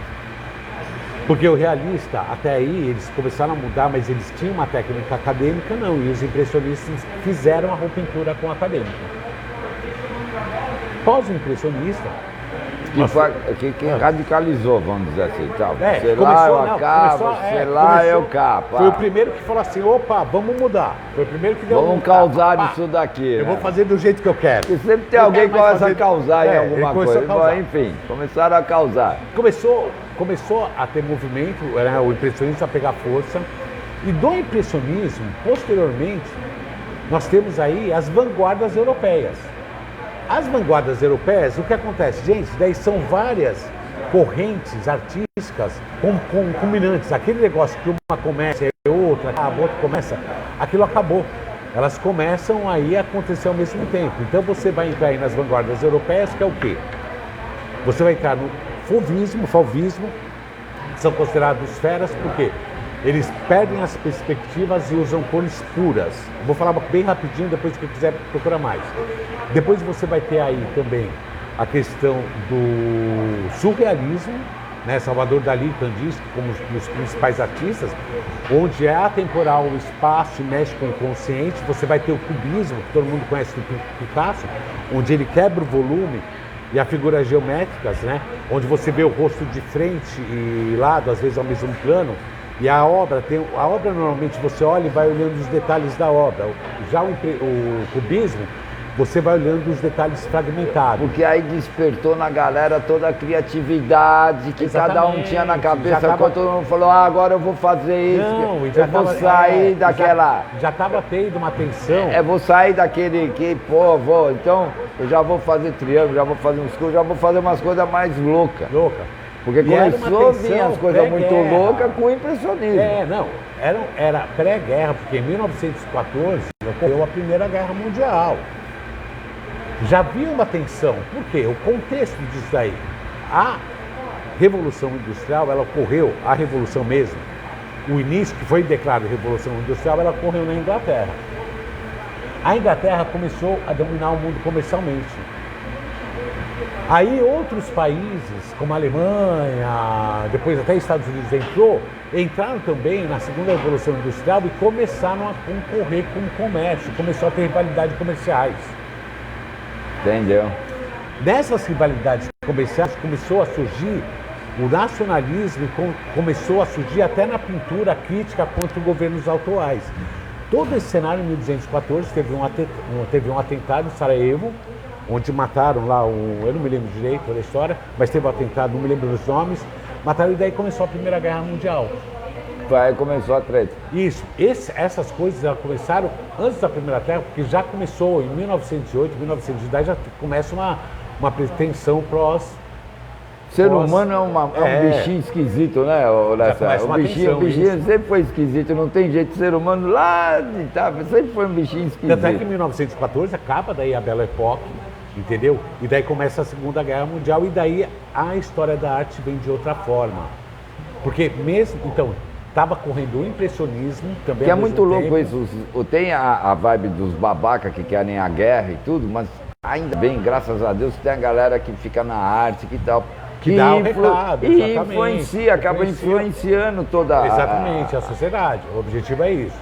Speaker 2: Porque o realista, até aí, eles começaram a mudar, mas eles tinham uma técnica acadêmica, não. E os impressionistas fizeram a pintura com o acadêmico. Pós-impressionista...
Speaker 1: Que radicalizou, vamos dizer assim. Tal. Sei lá, eu acabo, sei lá, eu capo.
Speaker 2: Foi o primeiro que falou assim, opa, vamos mudar. Foi o primeiro que deu
Speaker 1: vamos causar isso daqui.
Speaker 2: Eu vou fazer do jeito que eu quero.
Speaker 1: E sempre tem alguém que começa a causar em alguma coisa. Enfim, começaram a causar.
Speaker 2: Começou a ter movimento, o impressionismo a pegar força. E do impressionismo, posteriormente, nós temos aí as vanguardas europeias. As vanguardas europeias, o que acontece? Gente, daí são várias correntes artísticas combinantes. Aquele negócio que uma começa e outra, a outra começa, aquilo acabou. Elas começam aí a acontecer ao mesmo tempo. Então você vai entrar aí nas vanguardas europeias, que é o quê? Você vai entrar no fauvismo, que são considerados feras, porque eles perdem as perspectivas e usam cores puras. Vou falar bem rapidinho, depois que quiser procurar mais. Depois você vai ter aí também a questão do surrealismo, né? Salvador Dalí, Kandinsky, como os principais artistas, onde é atemporal o espaço e mexe com o consciente. Você vai ter o cubismo, que todo mundo conhece do Picasso, onde ele quebra o volume e as figuras geométricas, né? Onde você vê o rosto de frente e lado, às vezes ao mesmo plano. E a obra normalmente você olha e vai olhando os detalhes da obra. Já o cubismo, você vai olhando os detalhes fragmentados.
Speaker 1: Porque aí despertou na galera toda a criatividade que cada um tinha na cabeça. Quando todo mundo falou, agora eu vou fazer isso, eu vou sair daquela...
Speaker 2: Já estava tendo uma tensão.
Speaker 1: Vou sair daquele que, então eu já vou fazer triângulo, já vou fazer uns curvos, já vou fazer umas coisas mais loucas. Porque começou a vir as coisas muito loucas com o impressionismo.
Speaker 2: Era pré-guerra, porque em 1914 ocorreu a Primeira Guerra Mundial. Já havia uma tensão. Por quê? O contexto disso daí. A Revolução Industrial, ela ocorreu, a Revolução mesmo, o início que foi declarado Revolução Industrial, ela ocorreu na Inglaterra. A Inglaterra começou a dominar o mundo comercialmente. Aí outros países, como a Alemanha, depois até Estados Unidos entraram também na segunda Revolução Industrial e começaram a concorrer com o comércio, começou a ter rivalidades comerciais.
Speaker 1: Entendeu?
Speaker 2: Nessas rivalidades comerciais começou a surgir O nacionalismo começou a surgir até na pintura crítica contra governos atuais. Todo esse cenário, em 1214, teve um atentado em Sarajevo, onde mataram lá, eu não me lembro direito da história, mas teve um atentado, não me lembro dos nomes, mataram e daí começou a Primeira Guerra Mundial.
Speaker 1: Aí começou a treta.
Speaker 2: Isso, essas coisas já começaram antes da Primeira Guerra, porque já começou em 1908, 1910, já começa uma pretensão
Speaker 1: Ser humano é um bichinho esquisito, né, Horácio? O bichinho sempre foi esquisito, não tem jeito. Ser humano lá de Itália sempre foi um bichinho esquisito.
Speaker 2: Tanto é que em 1914 acaba daí a Belle Époque, entendeu? E daí começa a Segunda Guerra Mundial e daí a história da arte vem de outra forma. Porque mesmo, então, estava correndo o impressionismo também.
Speaker 1: Que é muito louco isso. Tem a vibe dos babacas que querem a guerra e tudo, mas ainda bem, graças a Deus, tem a galera que fica na arte, que tal.
Speaker 2: Que dá o recado,
Speaker 1: e acaba influenciando toda
Speaker 2: exatamente, a sociedade. O objetivo é isso.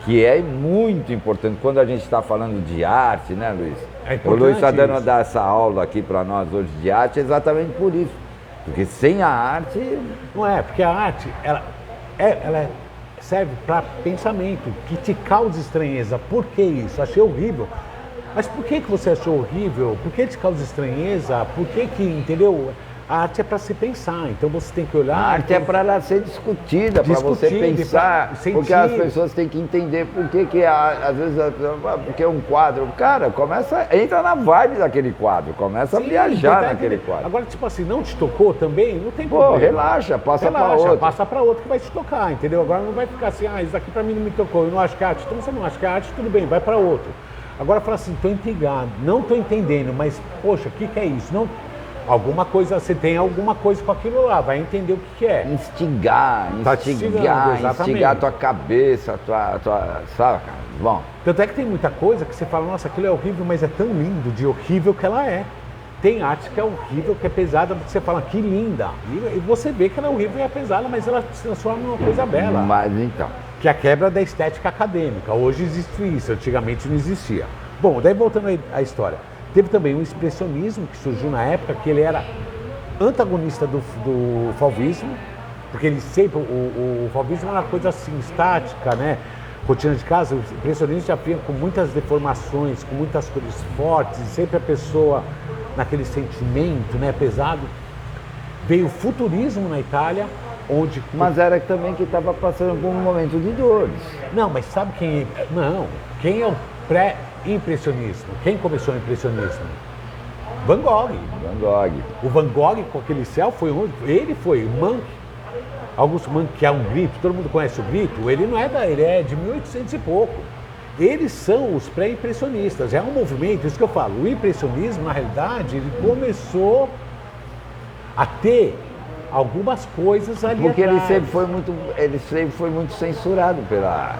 Speaker 1: Que é muito importante quando a gente está falando de arte, né, Luiz? O Luiz está dando essa aula aqui para nós hoje de arte exatamente por isso. Porque sem a arte...
Speaker 2: Não é, porque a arte, ela serve para pensamento, que te causa estranheza. Por que isso? Achei horrível. Mas por que você achou horrível? Por que te causa estranheza? Por que, entendeu? A arte é para se pensar, então você tem que olhar...
Speaker 1: A arte é para ela ser discutida, para você pensar, porque as pessoas têm que entender por que às vezes, porque é um quadro... Cara, entra na vibe daquele quadro, começa a viajar naquele quadro.
Speaker 2: Agora, tipo assim, não te tocou também? Não tem problema.
Speaker 1: Relaxa, passa para outro.
Speaker 2: Passa para outro que vai te tocar, entendeu? Agora não vai ficar assim, isso daqui para mim não me tocou, eu não acho que é arte. Então você não acha que é arte, tudo bem, vai para outro. Agora fala assim, estou intrigado, não estou entendendo, mas, poxa, o que é isso? Não... Alguma coisa, você tem alguma coisa com aquilo lá, vai entender o que é.
Speaker 1: Instigar a tua cabeça, sabe, cara? Bom.
Speaker 2: Tanto é que tem muita coisa que você fala, nossa, aquilo é horrível, mas é tão lindo de horrível que ela é. Tem arte que é horrível, que é pesada, porque você fala, que linda. E você vê que ela é horrível e é pesada, mas ela se transforma numa coisa bela.
Speaker 1: Mas então.
Speaker 2: Que é a quebra da estética acadêmica. Hoje existe isso, antigamente não existia. Bom, daí voltando à história. Teve também o expressionismo, que surgiu na época, que ele era antagonista do fauvismo, porque ele sempre, o fauvismo era uma coisa assim, estática, né? Rotina de casa, o impressionismo já vinha com muitas deformações, com muitas cores fortes, sempre a pessoa naquele sentimento, né, pesado. Veio o futurismo na Itália, onde...
Speaker 1: Mas era também que estava passando por um momento de dores.
Speaker 2: Não, mas sabe quem... Não, quem é o pré-impressionismo? Quem começou o impressionismo? Van Gogh.
Speaker 1: Van Gogh.
Speaker 2: O Van Gogh com aquele céu foi ele foi o Munch. Augusto Munch, que é um grito, todo mundo conhece o grito, ele não é ele é de 1800 e pouco. Eles são os pré-impressionistas, é um movimento, isso que eu falo, o impressionismo, na realidade, ele começou a ter algumas coisas ali
Speaker 1: porque
Speaker 2: atrás.
Speaker 1: ele sempre foi muito censurado pela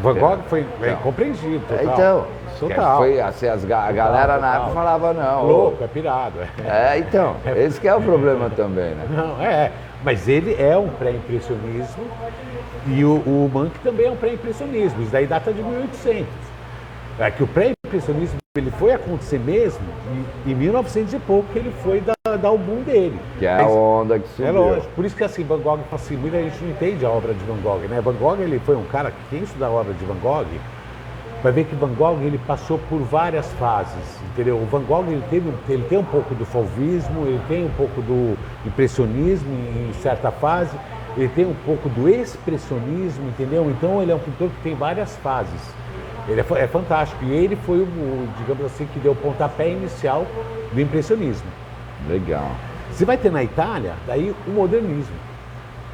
Speaker 2: Van Gogh foi compreendido, total.
Speaker 1: Então,
Speaker 2: total.
Speaker 1: Foi assim, a galera na época falava não.
Speaker 2: Louco, é pirado.
Speaker 1: Então, esse que é o problema também, né?
Speaker 2: Não, mas ele é um pré-impressionismo e o Munch também é um pré-impressionismo, isso daí data de 1800. É que o pré-impressionismo ele foi acontecer mesmo em 1900 e pouco, que ele foi dar o boom dele.
Speaker 1: Que é a onda que subiu.
Speaker 2: É lógico, por isso que assim, Van Gogh, assim, muita gente não entende a obra de Van Gogh, né? Van Gogh, ele foi um cara que quem estuda a obra de Van Gogh vai ver que Van Gogh ele passou por várias fases, entendeu? O Van Gogh ele tem um pouco do fauvismo, ele tem um pouco do impressionismo em certa fase, ele tem um pouco do expressionismo, entendeu? Então ele é um pintor que tem várias fases. Ele é fantástico e ele foi o, digamos assim, que deu o pontapé inicial do impressionismo.
Speaker 1: Legal.
Speaker 2: Você vai ter na Itália, daí o modernismo.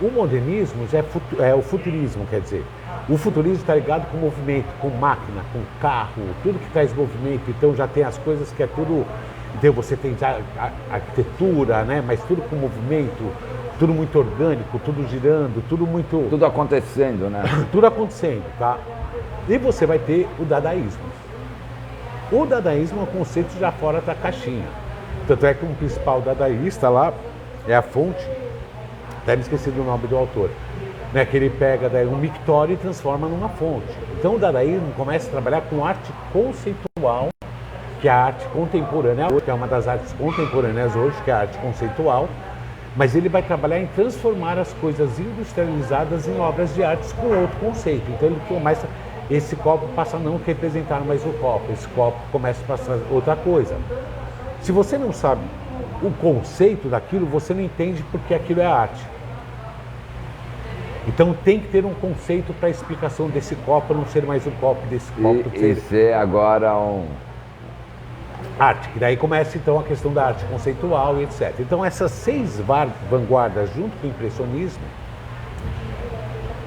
Speaker 2: O modernismo já é o futurismo, quer dizer. O futurismo está ligado com movimento, com máquina, com carro, tudo que traz movimento. Então já tem as coisas que é tudo... Então você tem já a arquitetura, né? Mas tudo com movimento, tudo muito orgânico, tudo girando, tudo muito...
Speaker 1: Tudo acontecendo, né?
Speaker 2: Tudo acontecendo, tá? E você vai ter o dadaísmo. O dadaísmo é um conceito já fora da caixinha. Tanto é que um principal dadaísta lá é a fonte, até me esqueci do nome do autor, né, que ele pega daí um mictório e transforma numa fonte. Então o dadaísmo começa a trabalhar com arte conceitual, que é a arte contemporânea, que é uma das artes contemporâneas hoje, que é a arte conceitual, Mas ele vai trabalhar em transformar as coisas industrializadas em obras de arte com outro conceito. Então ele começa, esse copo passa a não representar mais o copo, esse copo começa a passar outra coisa. Se você não sabe o conceito daquilo, você não entende porque aquilo é arte. Então tem que ter um conceito para a explicação desse copo não ser mais um copo, desse copo
Speaker 1: ser agora um...
Speaker 2: arte, que daí começa então a questão da arte conceitual e etc. Então essas 6 vanguardas junto com o impressionismo,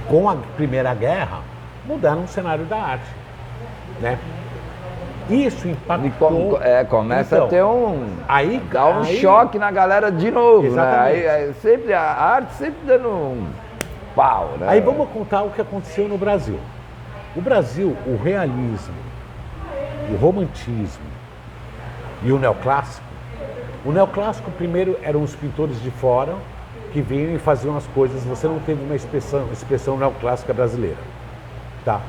Speaker 2: com a Primeira Guerra, mudaram o cenário da arte, né? Isso impactou...
Speaker 1: começa então, a ter
Speaker 2: aí
Speaker 1: dá um choque na galera de novo, exatamente. Né? Aí, sempre, a arte sempre dando um pau, né?
Speaker 2: Aí vamos contar o que aconteceu no Brasil. O Brasil, o realismo, o romantismo e o neoclássico. O neoclássico primeiro eram os pintores de fora que vinham e faziam as coisas. Você não teve uma expressão neoclássica brasileira, tá?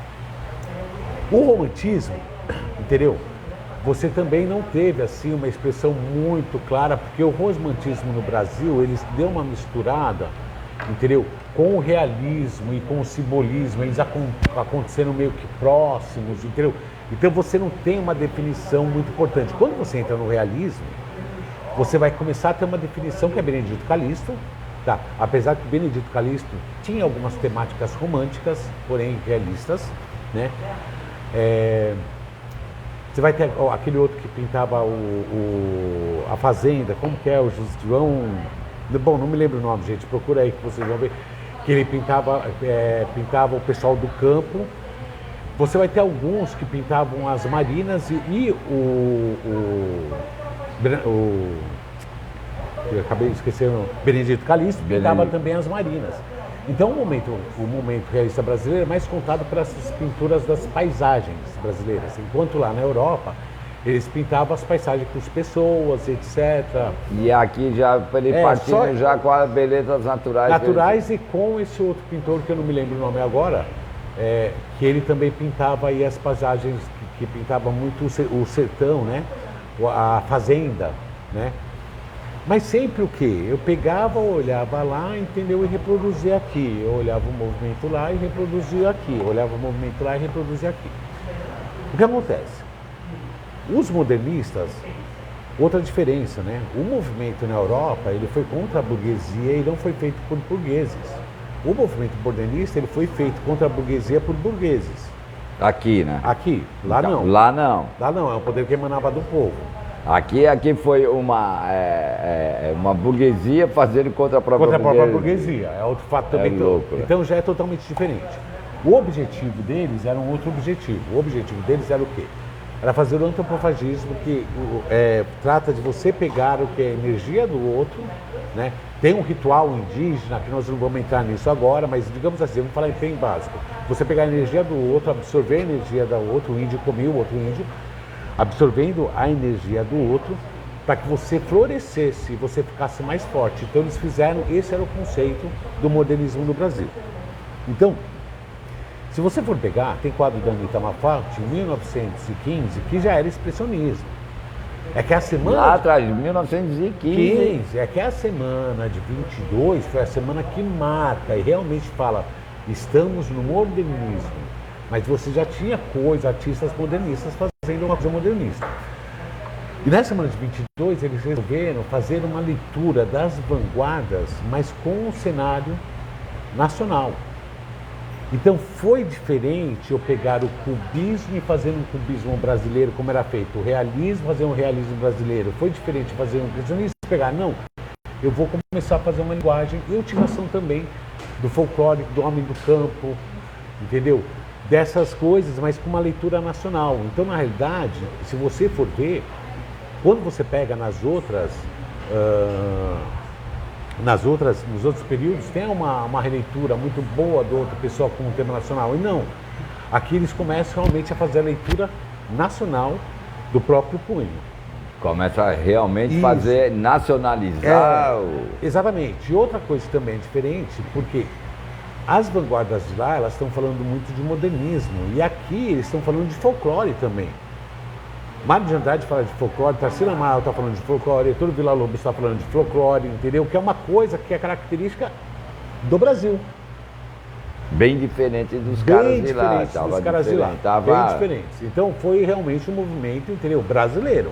Speaker 2: O romantismo, entendeu? Você também não teve assim uma expressão muito clara, porque o romantismo no Brasil, eles deu uma misturada, entendeu? Com o realismo e com o simbolismo, eles aconteceram meio que próximos, entendeu? Então você não tem uma definição muito importante. Quando você entra no realismo, você vai começar a ter uma definição que é Benedito Calixto, tá? Apesar que Benedito Calixto tinha algumas temáticas românticas, porém realistas, né? Você vai ter aquele outro que pintava a Fazenda, como que é? O João... Bom, não me lembro o nome, gente, procura aí que vocês vão ver. Que ele pintava o pessoal do campo. Você vai ter alguns que pintavam as marinas e eu acabei de esquecer, Benedito Calixto pintava também as marinas. Então o momento realista brasileiro é mais contado por essas pinturas das paisagens brasileiras, enquanto lá na Europa eles pintavam as paisagens com as pessoas, etc.
Speaker 1: E aqui já ele partindo já com as belezas naturais.
Speaker 2: Naturais e com esse outro pintor que eu não me lembro o nome agora, que ele também pintava aí as paisagens, que pintava muito o sertão, né? A fazenda, né? Mas sempre o quê? Eu pegava, olhava lá, entendeu? E reproduzia aqui. Eu olhava o movimento lá e reproduzia aqui. Eu olhava o movimento lá e reproduzia aqui. O que acontece? Os modernistas, outra diferença, né? O movimento na Europa, ele foi contra a burguesia e não foi feito por burgueses. O movimento modernista, ele foi feito contra a burguesia por burgueses.
Speaker 1: Aqui, né?
Speaker 2: Aqui. Lá
Speaker 1: então,
Speaker 2: não.
Speaker 1: Lá não.
Speaker 2: Lá não, é um poder que emanava do povo.
Speaker 1: Aqui foi uma burguesia fazendo contra a própria
Speaker 2: burguesia. É outro fato também.
Speaker 1: Louco, né?
Speaker 2: Então já é totalmente diferente. O objetivo deles era um outro objetivo. O objetivo deles era o quê? Era fazer o antropofagismo, que trata de você pegar o que é a energia do outro, né? Tem um ritual indígena, que nós não vamos entrar nisso agora, mas digamos assim, vamos falar em bem básico. Você pegar a energia do outro, absorver a energia do outro, o índio comia o outro índio, absorvendo a energia do outro, para que você florescesse e você ficasse mais forte. Então eles fizeram, esse era o conceito do modernismo no Brasil. Então, se você for pegar, tem quadro da Anita Malfatti, em 1915, que já era expressionismo. É que a semana...
Speaker 1: Lá atrás, 1915.
Speaker 2: É que a semana de 22 foi a semana que marca e realmente fala, estamos no modernismo. Mas você já tinha artistas modernistas fazendo uma coisa modernista. E na semana de 22 eles resolveram fazer uma leitura das vanguardas, mas com o cenário nacional. Então foi diferente eu pegar o cubismo e fazer um cubismo brasileiro, como era feito, o realismo, fazer um realismo brasileiro. Foi diferente fazer um impressionismo, pegar, não, eu vou começar a fazer uma linguagem e utilização também do folclore, do homem do campo, entendeu? Dessas coisas, mas com uma leitura nacional. Então, na realidade, se você for ver, quando você pega nos outros períodos, tem uma releitura muito boa do outro pessoal com o tema nacional. E não, aqui eles começam realmente a fazer a leitura nacional do próprio punho.
Speaker 1: Começa a realmente fazer, nacionalizar.
Speaker 2: Exatamente. E outra coisa também diferente, porque as vanguardas de lá, elas estão falando muito de modernismo. E aqui eles estão falando de folclore também. Mário de Andrade fala de folclore, Tarsila Amaral está falando de folclore, Heitor Villa-Lobos está falando de folclore, entendeu? Que é uma coisa que é característica do Brasil.
Speaker 1: Bem diferente dos caras de lá.
Speaker 2: Dos caras de lá. Bem diferentes. Então foi realmente um movimento, entendeu? Brasileiro,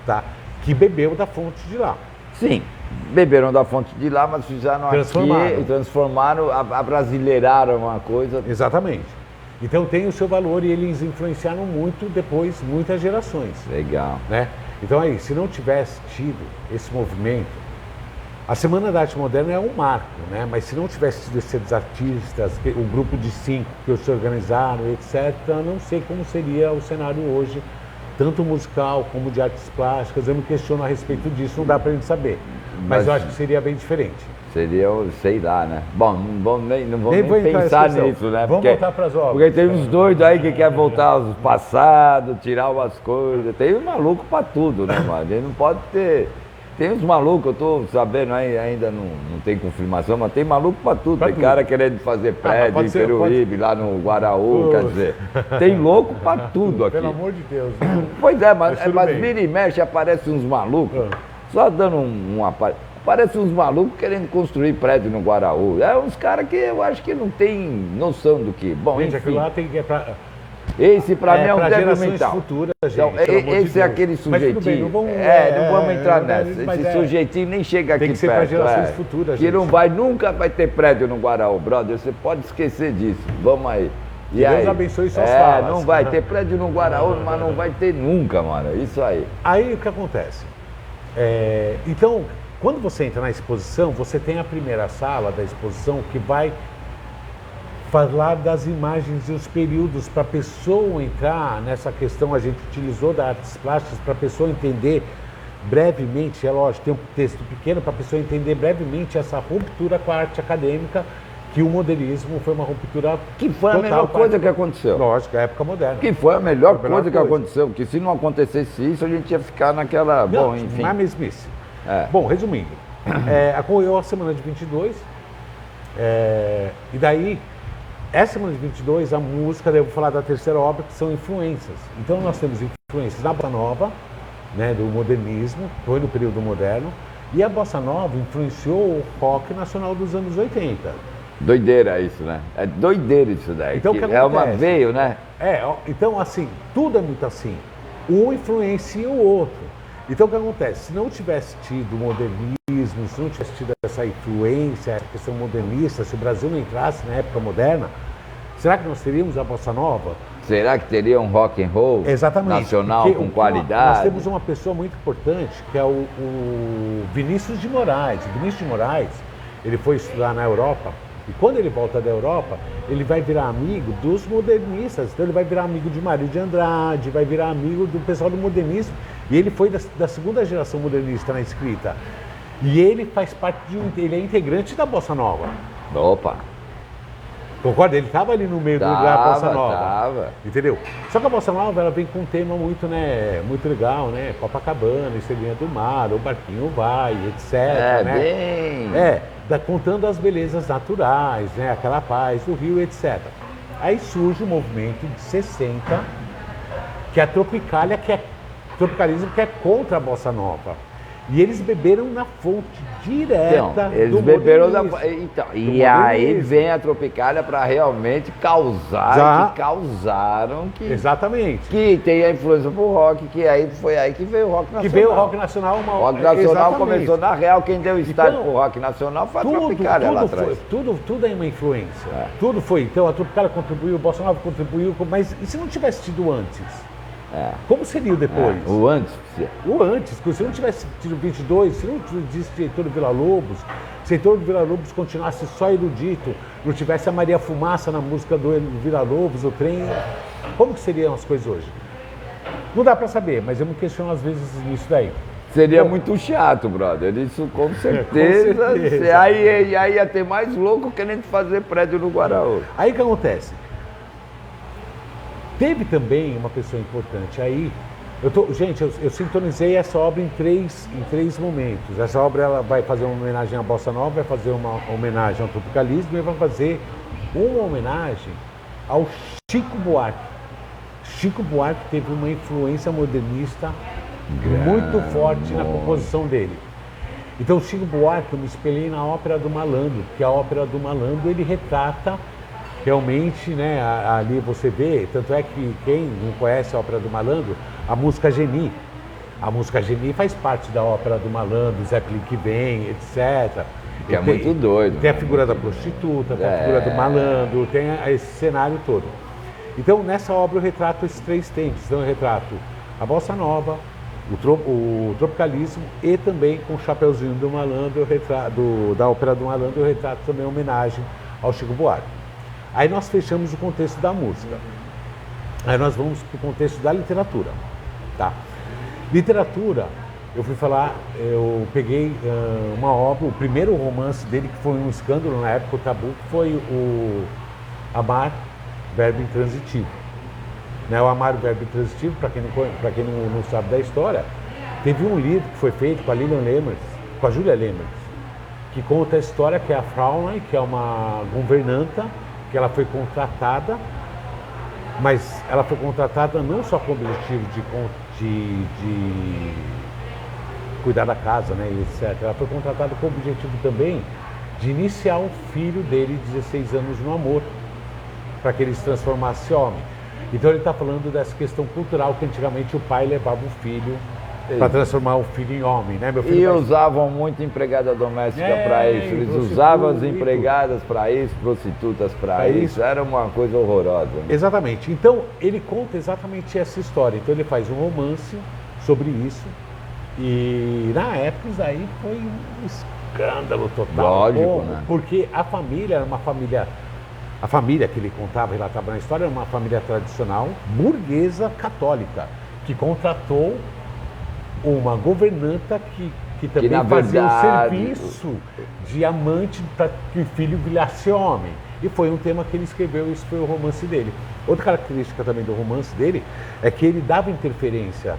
Speaker 2: tá? Que bebeu da fonte de lá.
Speaker 1: Sim, beberam da fonte de lá, mas fizeram aqui, transformaram, abrasileiraram uma coisa.
Speaker 2: Exatamente. Então tem o seu valor e eles influenciaram muito depois, muitas gerações.
Speaker 1: Legal.
Speaker 2: Né? Então aí, se não tivesse tido esse movimento, a Semana da Arte Moderna é um marco, né? Mas se não tivesse tido esses artistas, o grupo de 5 que se organizaram, etc., não sei como seria o cenário hoje, tanto musical como de artes plásticas. Eu me questiono a respeito disso, não dá pra gente saber. Mas eu acho que seria bem diferente.
Speaker 1: Seria, sei lá, né? Bom, não vamos nem pensar nisso, né?
Speaker 2: Vamos voltar para as obras.
Speaker 1: Porque tem uns doidos aí que querem voltar aos passados, tirar umas coisas. Tem um maluco para tudo, né, mano? Ele não pode ter... Tem uns malucos, eu tô sabendo aí, ainda não tem confirmação, mas tem maluco para tudo. Tem cara querendo fazer prédio em Peruíbe, lá no Guaraú, quer dizer... Tem louco para tudo aqui.
Speaker 2: Pelo amor de Deus.
Speaker 1: Pois é, mas vira e mexe, aparece uns malucos, só dando uma... Parece uns malucos querendo construir prédio no Guaraú. É uns caras que eu acho que não tem noção do que. Bom,
Speaker 2: gente,
Speaker 1: enfim.
Speaker 2: aquilo lá tem que
Speaker 1: esse para mim é um débil
Speaker 2: mental. Futuras, gente,
Speaker 1: então, esse é aquele sujeitinho. Não vamos entrar nessa. Esse sujeitinho nem chega aqui perto.
Speaker 2: Tem que ser para gerações futuras,
Speaker 1: que gente. Nunca vai ter prédio no Guaraú, brother. Você pode esquecer disso. Vamos aí.
Speaker 2: E Deus abençoe suas falas.
Speaker 1: Não vai ter prédio no Guaraú, mas não vai ter nunca, mano. Isso aí.
Speaker 2: Aí o que acontece? Então, quando você entra na exposição, você tem a primeira sala da exposição que vai falar das imagens e os períodos para a pessoa entrar nessa questão. A gente utilizou das artes plásticas para a pessoa entender brevemente, é lógico, tem um texto pequeno para a pessoa entender brevemente essa ruptura com a arte acadêmica, que o modelismo foi uma ruptura
Speaker 1: que foi a melhor coisa que aconteceu.
Speaker 2: Lógico, a época moderna.
Speaker 1: Que foi a melhor coisa que aconteceu, porque se não acontecesse isso, a gente ia ficar naquela...
Speaker 2: Não,
Speaker 1: bom, enfim.
Speaker 2: Não é mesmice. Bom, resumindo, ocorreu a Semana de 22, e daí, essa Semana de 22, a música, eu vou falar da terceira obra, que são influências. Então nós temos influências da Bossa Nova, né, do modernismo, foi no período moderno, e a Bossa Nova influenciou o rock nacional dos anos 80.
Speaker 1: Doideira isso, né? É doideira isso daí.
Speaker 2: Então,
Speaker 1: veio, né?
Speaker 2: Então assim, tudo é muito assim. Um influencia o outro. Então o que acontece? Se não tivesse tido modernismo, se não tivesse tido essa influência, essa questão modernista, se o Brasil não entrasse na época moderna, será que nós teríamos a Bossa Nova?
Speaker 1: Será que teria um rock and roll nacional com qualidade?
Speaker 2: Nós temos uma pessoa muito importante, que é o Vinícius de Moraes. O Vinícius de Moraes, ele foi estudar na Europa, e quando ele volta da Europa, ele vai virar amigo dos modernistas. Então ele vai virar amigo de Mário de Andrade, vai virar amigo do pessoal do modernismo. E ele foi da segunda geração modernista na escrita. E ele faz parte ele é integrante da Bossa Nova.
Speaker 1: Opa!
Speaker 2: Concorda? Ele estava ali no meio da Bossa Nova.
Speaker 1: Tava.
Speaker 2: Entendeu? Só que a Bossa Nova, ela vem com um tema muito, né, muito legal, né? Copacabana, Estrelinha do Mar, o barquinho vai, etc. Contando as belezas naturais, né? Aquela paz do rio, etc. Aí surge o movimento de 60, que é a Tropicália, tropicalismo, que é contra a Bossa Nova. E eles beberam na fonte direta
Speaker 1: eles beberam e aí vem a Tropicália para realmente causar,
Speaker 2: exatamente.
Speaker 1: Que tem a influência pro rock, que aí foi aí que veio o rock nacional.
Speaker 2: Que veio o rock nacional.
Speaker 1: O rock nacional começou na real, quem deu start pro rock nacional foi a Tropicália lá atrás.
Speaker 2: Tudo é uma influência. Tudo foi. Então a Tropicália contribuiu, o Bossa Nova contribuiu, mas e se não tivesse tido antes? Como seria o depois?
Speaker 1: O antes.
Speaker 2: O antes, se não tivesse tido 22, se não tivesse Heitor Villa-Lobos, se Heitor Villa-Lobos continuasse só erudito, não tivesse a Maria Fumaça na música do Villa-Lobos, o trem, como que seriam as coisas hoje? Não dá pra saber, mas eu me questiono às vezes nisso daí.
Speaker 1: Seria muito chato, brother, isso com certeza.
Speaker 2: Com certeza.
Speaker 1: Aí ia ter mais louco querendo fazer prédio no Guaraú.
Speaker 2: Aí o que acontece? Teve também uma pessoa importante aí. Eu sintonizei essa obra em três momentos. Essa obra ela vai fazer uma homenagem à Bossa Nova, vai fazer uma homenagem ao tropicalismo e vai fazer uma homenagem ao Chico Buarque. Chico Buarque teve uma influência modernista muito forte na composição dele. Então, Chico Buarque, eu me espelhei na Ópera do Malandro, porque a Ópera do Malandro, ele retrata realmente, né, ali você vê, tanto é que quem não conhece a Ópera do Malandro, a música Geni. A música Geni faz parte da Ópera do Malandro, Zeppelin que vem, etc.
Speaker 1: Que é muito doido.
Speaker 2: Tem a figura da prostituta, tem a figura do malandro, tem esse cenário todo. Então, nessa obra eu retrato esses 3 tempos. Então, eu retrato a Bossa Nova, o tropicalismo e também com o Chapeuzinho do Malandro, da Ópera do Malandro, eu retrato também uma homenagem ao Chico Buarque. Aí nós fechamos o contexto da música. Aí nós vamos para o contexto da literatura. Tá? Literatura, eu peguei uma obra, o primeiro romance dele, que foi um escândalo na época, o Tabu, que foi o Amar, Verbo Intransitivo. Né, o Amar, Verbo Intransitivo, para quem não sabe da história, teve um livro que foi feito com a Lilian Lemers, com a Júlia Lemers, que conta a história que é a Fraulein, que é uma governanta, que ela foi contratada, mas ela foi contratada não só com o objetivo de cuidar da casa, né, e etc. Ela foi contratada com o objetivo também de iniciar o filho dele, de 16 anos, no amor, para que ele se transformasse em homem. Então ele está falando dessa questão cultural, que antigamente o pai levava o filho para transformar o filho em homem, né? Meu filho
Speaker 1: e usavam muito empregada doméstica para isso. Eles usavam as empregadas para isso, prostitutas para isso. Era uma coisa horrorosa. Né?
Speaker 2: Exatamente. Então ele conta exatamente essa história. Então ele faz um romance sobre isso. E na época isso aí foi um escândalo total.
Speaker 1: Lógico, né?
Speaker 2: Porque a família era uma família. A família que ele contava, relatava na história, era uma família tradicional, burguesa, católica, que contratou uma governanta que também fazia o serviço de amante para que o filho virasse homem. E foi um tema que ele escreveu, isso foi o romance dele. Outra característica também do romance dele é que ele dava interferência,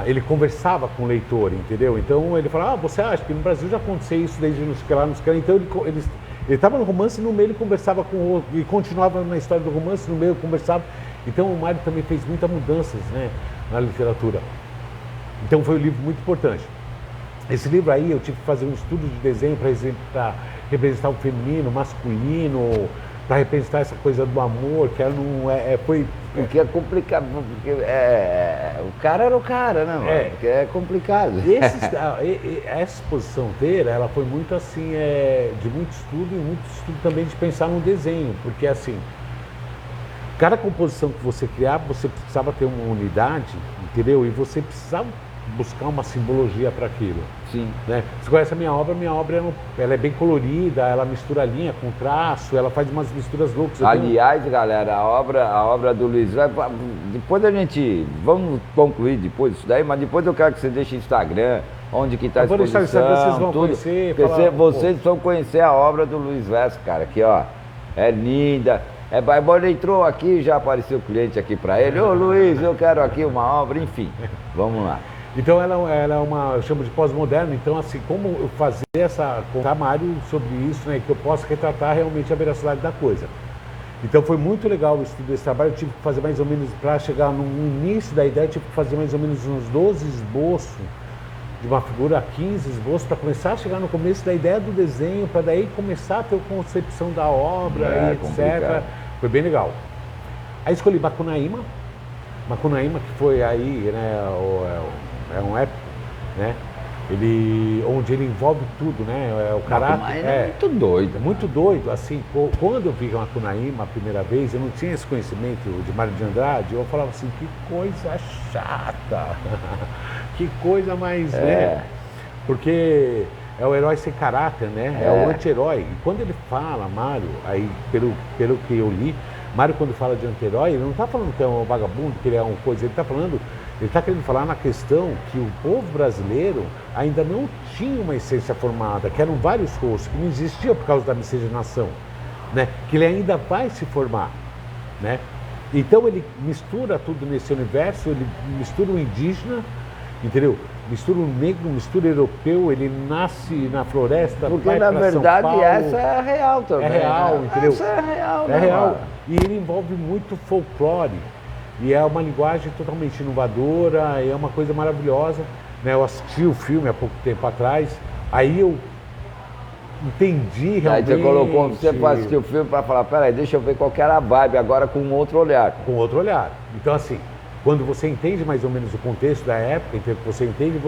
Speaker 2: ele conversava com o leitor, entendeu? Então ele falava, você acha que no Brasil já aconteceu isso desde nos que lá, então ele estava no romance e no meio ele conversava com o outro, e continuava na história do romance, no meio conversava. Então o Mário também fez muitas mudanças, né, na literatura. Então foi um livro muito importante. Esse livro aí eu tive que fazer um estudo de desenho para representar o feminino, o masculino, para representar essa coisa do amor, que foi...
Speaker 1: Porque é complicado, porque o cara era o cara, né, mano? Porque é complicado.
Speaker 2: Essa exposição inteira, ela foi muito assim, de muito estudo e muito estudo também de pensar no desenho, porque assim, cada composição que você criava, você precisava ter uma unidade, entendeu? E você precisava buscar uma simbologia para aquilo.
Speaker 1: Sim.
Speaker 2: Né? Você conhece a minha obra ela é bem colorida, ela mistura linha com traço, ela faz umas misturas loucas.
Speaker 1: Aliás, galera, a obra do Luiz Vaz, depois vamos concluir depois isso daí, mas depois eu quero que você deixe Instagram, onde que está a exposição,
Speaker 2: vocês vão conhecer.
Speaker 1: Vocês precisam conhecer a obra do Luiz Vaz, cara, que ó, é linda. Ele entrou aqui, já apareceu cliente aqui para ele, ô Luiz, eu quero aqui uma obra, enfim, vamos lá.
Speaker 2: Então ela é eu chamo de pós-moderno, então assim, como eu fazer contar Mário sobre isso, né, que eu possa retratar realmente a veracidade da coisa. Então foi muito legal o estudo desse trabalho, eu tive que fazer mais ou menos, para chegar no início da ideia, eu tive que fazer mais ou menos uns 12 esboços de uma figura, 15 esboços, para começar a chegar no começo da ideia do desenho, para daí começar a ter a concepção da obra, e etc. Complicado. Foi bem legal. Aí escolhi Macunaíma, que foi aí, né, é um épico, né? Onde ele envolve tudo, né? O caráter
Speaker 1: é muito doido.
Speaker 2: Muito doido, assim, quando eu vi Macunaíma a primeira vez, eu não tinha esse conhecimento de Mário de Andrade, eu falava assim, que coisa chata, que coisa mais, né? Porque é o herói sem caráter, né? É o anti-herói. E quando ele fala, Mário, aí pelo que eu li, Mário quando fala de anti-herói, ele não está falando que é um vagabundo, que ele é uma coisa, ele está querendo falar na questão que o povo brasileiro ainda não tinha uma essência formada, que eram vários rostos, que não existia por causa da miscigenação, né? Que ele ainda vai se formar, né? Então ele mistura tudo nesse universo, ele mistura o indígena, entendeu? Mistura o negro, mistura o europeu, ele nasce na floresta,
Speaker 1: porque na verdade São Paulo, essa é real também.
Speaker 2: É real,
Speaker 1: né?
Speaker 2: entendeu?
Speaker 1: Essa é real,
Speaker 2: é real. E ele envolve muito folclore. E é uma linguagem totalmente inovadora, é uma coisa maravilhosa. Né? Eu assisti o filme há pouco tempo atrás, aí eu entendi realmente.
Speaker 1: Aí você colocou, você foi assistir o filme para falar, peraí, deixa eu ver qual que era a vibe agora com outro olhar.
Speaker 2: Com outro olhar. Então assim, quando você entende mais ou menos o contexto da época, você entende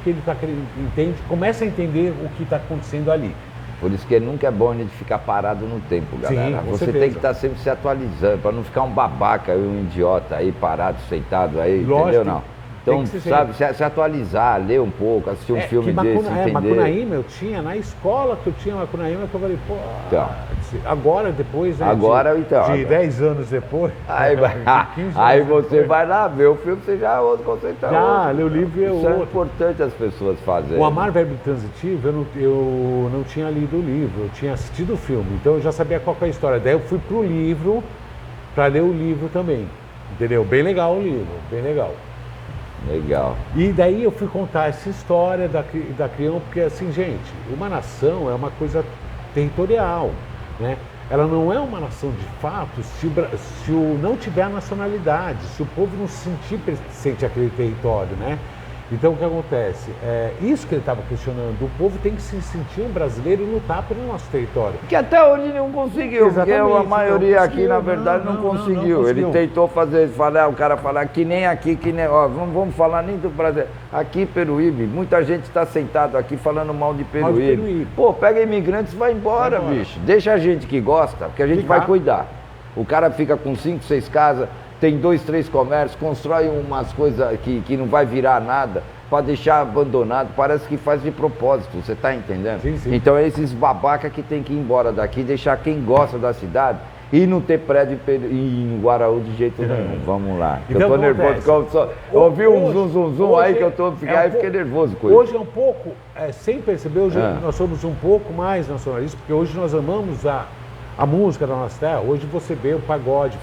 Speaker 2: que ele está querendo, começa a entender o que está acontecendo ali.
Speaker 1: Por isso que nunca é bom a gente ficar parado no tempo, galera.
Speaker 2: Sim,
Speaker 1: você tem que estar sempre se atualizando, para não ficar um babaca, um idiota aí parado, sentado aí,
Speaker 2: lógico,
Speaker 1: entendeu? Não. Então, sabe, se atualizar, ler um pouco, assistir um filme desse, entender.
Speaker 2: Macunaíma eu tinha, na escola que eu tinha Macunaíma, que eu falei, pô,
Speaker 1: então,
Speaker 2: agora depois, né,
Speaker 1: agora,
Speaker 2: de 10 anos depois,
Speaker 1: aí você vai lá ver o filme, você já é outro conceito.
Speaker 2: Já, ler o livro é outro.
Speaker 1: Isso é importante as pessoas fazerem.
Speaker 2: O Amar Verbo Transitivo, eu não tinha lido o livro, eu tinha assistido o filme, então eu já sabia qual que é a história. Daí eu fui pro livro, para ler o livro também, entendeu? Bem legal o livro, bem legal.
Speaker 1: Legal.
Speaker 2: E daí eu fui contar essa história da criança, porque assim, gente, uma nação é uma coisa territorial, né? Ela não é uma nação de fato se não tiver a nacionalidade, se o povo não se sentir pertencente àquele território, né? Então o que acontece? Isso que ele estava questionando, o povo tem que se sentir um brasileiro e lutar pelo nosso território.
Speaker 1: Que até hoje não conseguiu, exatamente, porque a maioria aqui, na verdade, não conseguiu. Ele tentou fazer, o cara falar que nem aqui, que nem, ó, vamos falar nem do Brasil. Aqui, Peruíbe, muita gente está sentado aqui falando mal de Peruíbe. Pô, pega imigrantes e vai embora, bicho. Deixa a gente que gosta, porque a gente vai cuidar. O cara fica com 5, 6 casas, tem 2, 3 comércios, constrói umas coisas que não vai virar nada, para deixar abandonado, parece que faz de propósito, você está entendendo?
Speaker 2: Sim, sim.
Speaker 1: Então é esses babaca que tem que ir embora daqui, deixar quem gosta da cidade e não ter prédio em Guaraú de jeito nenhum. Vamos lá.
Speaker 2: Então,
Speaker 1: eu tô nervoso, eu ouvi um zum aí que eu tô fiquei nervoso com isso.
Speaker 2: Hoje é um pouco, sem perceber, hoje nós somos um pouco mais nacionalistas, porque hoje nós amamos a música da nossa terra. Hoje você vê o pagode,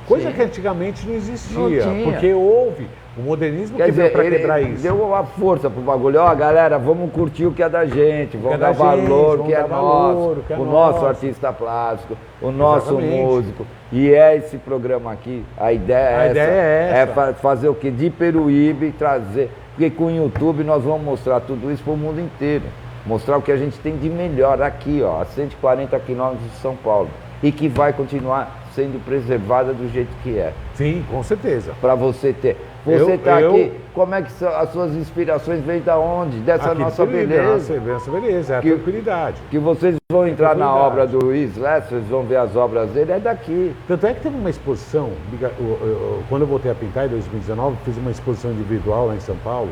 Speaker 2: coisa que antigamente não existia, porque houve o modernismo que veio para quebrar isso.
Speaker 1: Deu uma força pro bagulho. Ó, galera, vamos curtir o que é da gente, vamos dar valor, o que é nosso, o nosso artista plástico, o nosso músico. E é esse programa aqui, a ideia é essa. É fazer o quê? De Peruíbe, trazer, porque com o YouTube nós vamos mostrar tudo isso pro mundo inteiro. Mostrar o que a gente tem de melhor aqui, ó, a 140 quilômetros de São Paulo. E que vai continuar sendo preservada do jeito que é.
Speaker 2: Sim, com certeza.
Speaker 1: Para você ter. Você está aqui, como é que as suas inspirações vêm da onde? Dessa nossa beleza.
Speaker 2: Nossa beleza, a tranquilidade.
Speaker 1: Que vocês vão entrar na obra do Luiz Lessa, vocês vão ver as obras dele, é daqui.
Speaker 2: Tanto é que teve uma exposição, quando eu voltei a pintar em 2019, fiz uma exposição individual lá em São Paulo,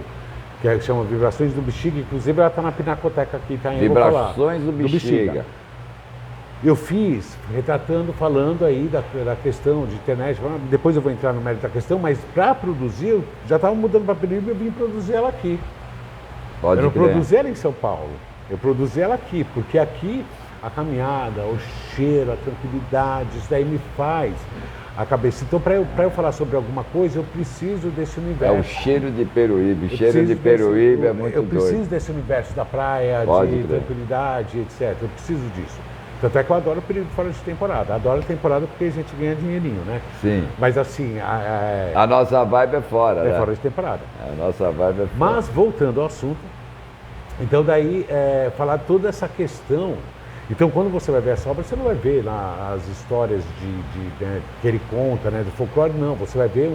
Speaker 2: que chama Vibrações do Bexiga, inclusive ela está na Pinacoteca aqui, tá?
Speaker 1: Vibrações do Bexiga.
Speaker 2: Eu fiz, falando aí da questão de internet, depois eu vou entrar no mérito da questão, mas para produzir, eu já estava mudando para Peruíbe e eu vim produzir ela aqui. Eu não produzi ela em São Paulo, eu produzi ela aqui, porque aqui a caminhada, o cheiro, a tranquilidade, isso daí me faz a cabeça. Então, para eu falar sobre alguma coisa, eu preciso desse universo.
Speaker 1: É o cheiro de Peruíbe, o cheiro de Peruíbe é muito doido.
Speaker 2: Eu preciso desse universo da praia, de tranquilidade, etc. Eu preciso disso. Tanto é que eu adoro o período fora de temporada. Adoro a temporada porque a gente ganha dinheirinho, né?
Speaker 1: Sim.
Speaker 2: Mas assim...
Speaker 1: A nossa vibe é fora, né?
Speaker 2: É fora de temporada.
Speaker 1: A nossa vibe é fora.
Speaker 2: Mas, voltando ao assunto, então daí, falar toda essa questão... Então, quando você vai ver essa obra, você não vai ver lá as histórias né, que ele conta, né, do folclore, não. Você vai ver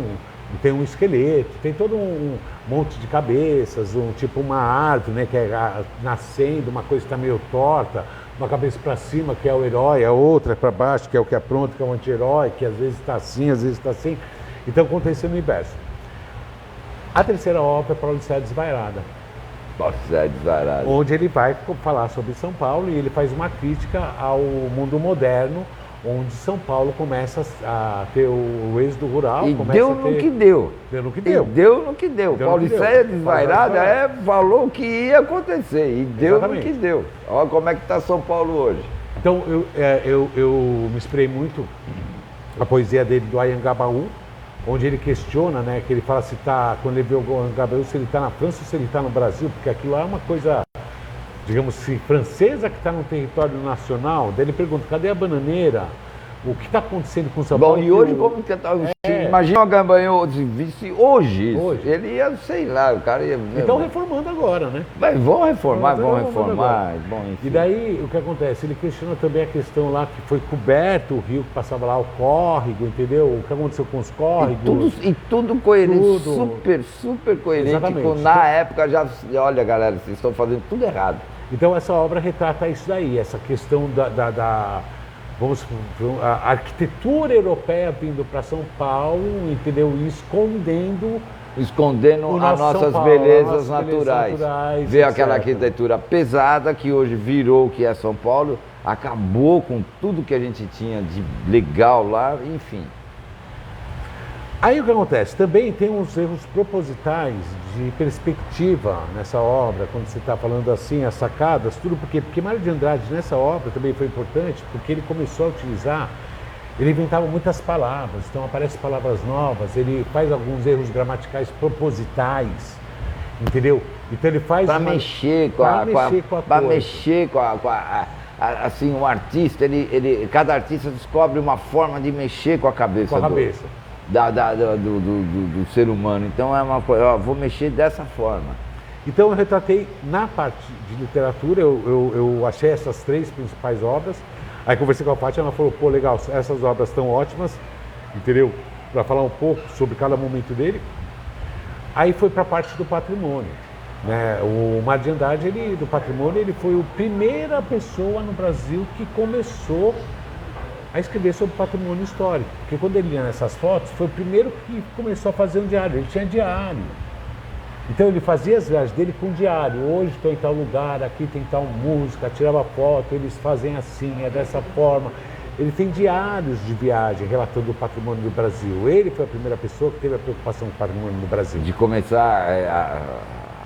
Speaker 2: tem um esqueleto, tem todo um monte de cabeças, tipo uma árvore, né, que é nascendo, uma coisa que está meio torta, uma cabeça para cima, que é o herói, a outra para baixo, que é o que é pronto, que é o anti-herói, que às vezes está assim, às vezes está assim. Então, acontece no universo. A terceira obra é para Odisseia Desvairada. Onde ele vai falar sobre São Paulo e ele faz uma crítica ao mundo moderno, onde São Paulo começa a ter o êxodo rural.
Speaker 1: E deu no que deu.
Speaker 2: Deu no que deu.
Speaker 1: Deu no que deu. Odisseia Desvairada falou o que ia acontecer e deu no que deu. Olha como é que está São Paulo hoje.
Speaker 2: Então eu me inspirei muito na poesia dele do Anhangabaú, onde ele questiona, né, que ele fala quando ele vê o Anhangabaú, se ele está na França ou se ele está no Brasil, porque aquilo lá é uma coisa, digamos assim, francesa que está no território nacional. Daí ele pergunta, cadê a bananeira? O que está acontecendo com São Paulo?
Speaker 1: Bom, e hoje como que está o imagina o Gambanhou visse hoje. Ele ia, sei lá, o cara ia...
Speaker 2: Então reformando agora, né?
Speaker 1: Mas vão reformar. Bom,
Speaker 2: e daí, o que acontece? Ele questiona também a questão lá que foi coberto o rio que passava lá, o córrego, entendeu? O que aconteceu com os córregos.
Speaker 1: E tudo coerente, super coerente.
Speaker 2: Exatamente.
Speaker 1: Na época já... Olha, galera, vocês estão fazendo tudo errado.
Speaker 2: Então essa obra retrata isso daí, essa questão a arquitetura europeia vindo para São Paulo, entendeu? E escondendo
Speaker 1: as nossas belezas naturais. Ver aquela arquitetura pesada que hoje virou o que é São Paulo, acabou com tudo que a gente tinha de legal lá, enfim.
Speaker 2: Aí o que acontece? Também tem uns erros propositais de perspectiva nessa obra, quando você está falando assim, as sacadas, tudo, porque Mário de Andrade nessa obra também foi importante, porque ele começou a utilizar, ele inventava muitas palavras, então aparecem palavras novas, ele faz alguns erros gramaticais propositais, entendeu? Então ele faz...
Speaker 1: Para mexer com assim, um artista, cada artista descobre uma forma de mexer com a cabeça. Do ser humano. Então é uma coisa, vou mexer dessa forma.
Speaker 2: Então eu retratei na parte de literatura, eu achei essas 3 principais obras, aí conversei com a Fátima, ela falou, pô, legal, essas obras estão ótimas, entendeu? Para falar um pouco sobre cada momento dele. Aí foi para a parte do patrimônio. Né? O Mário de Andrade, do patrimônio, ele foi a primeira pessoa no Brasil que começou a escrever sobre patrimônio histórico. Porque quando ele lia nessas fotos, foi o primeiro que começou a fazer um diário. Ele tinha diário. Então ele fazia as viagens dele com diário. Hoje estou em tal lugar, aqui tem tal música, tirava foto, eles fazem assim, é dessa forma. Ele tem diários de viagem relatando o patrimônio do Brasil. Ele foi a primeira pessoa que teve a preocupação com o patrimônio do Brasil.
Speaker 1: De começar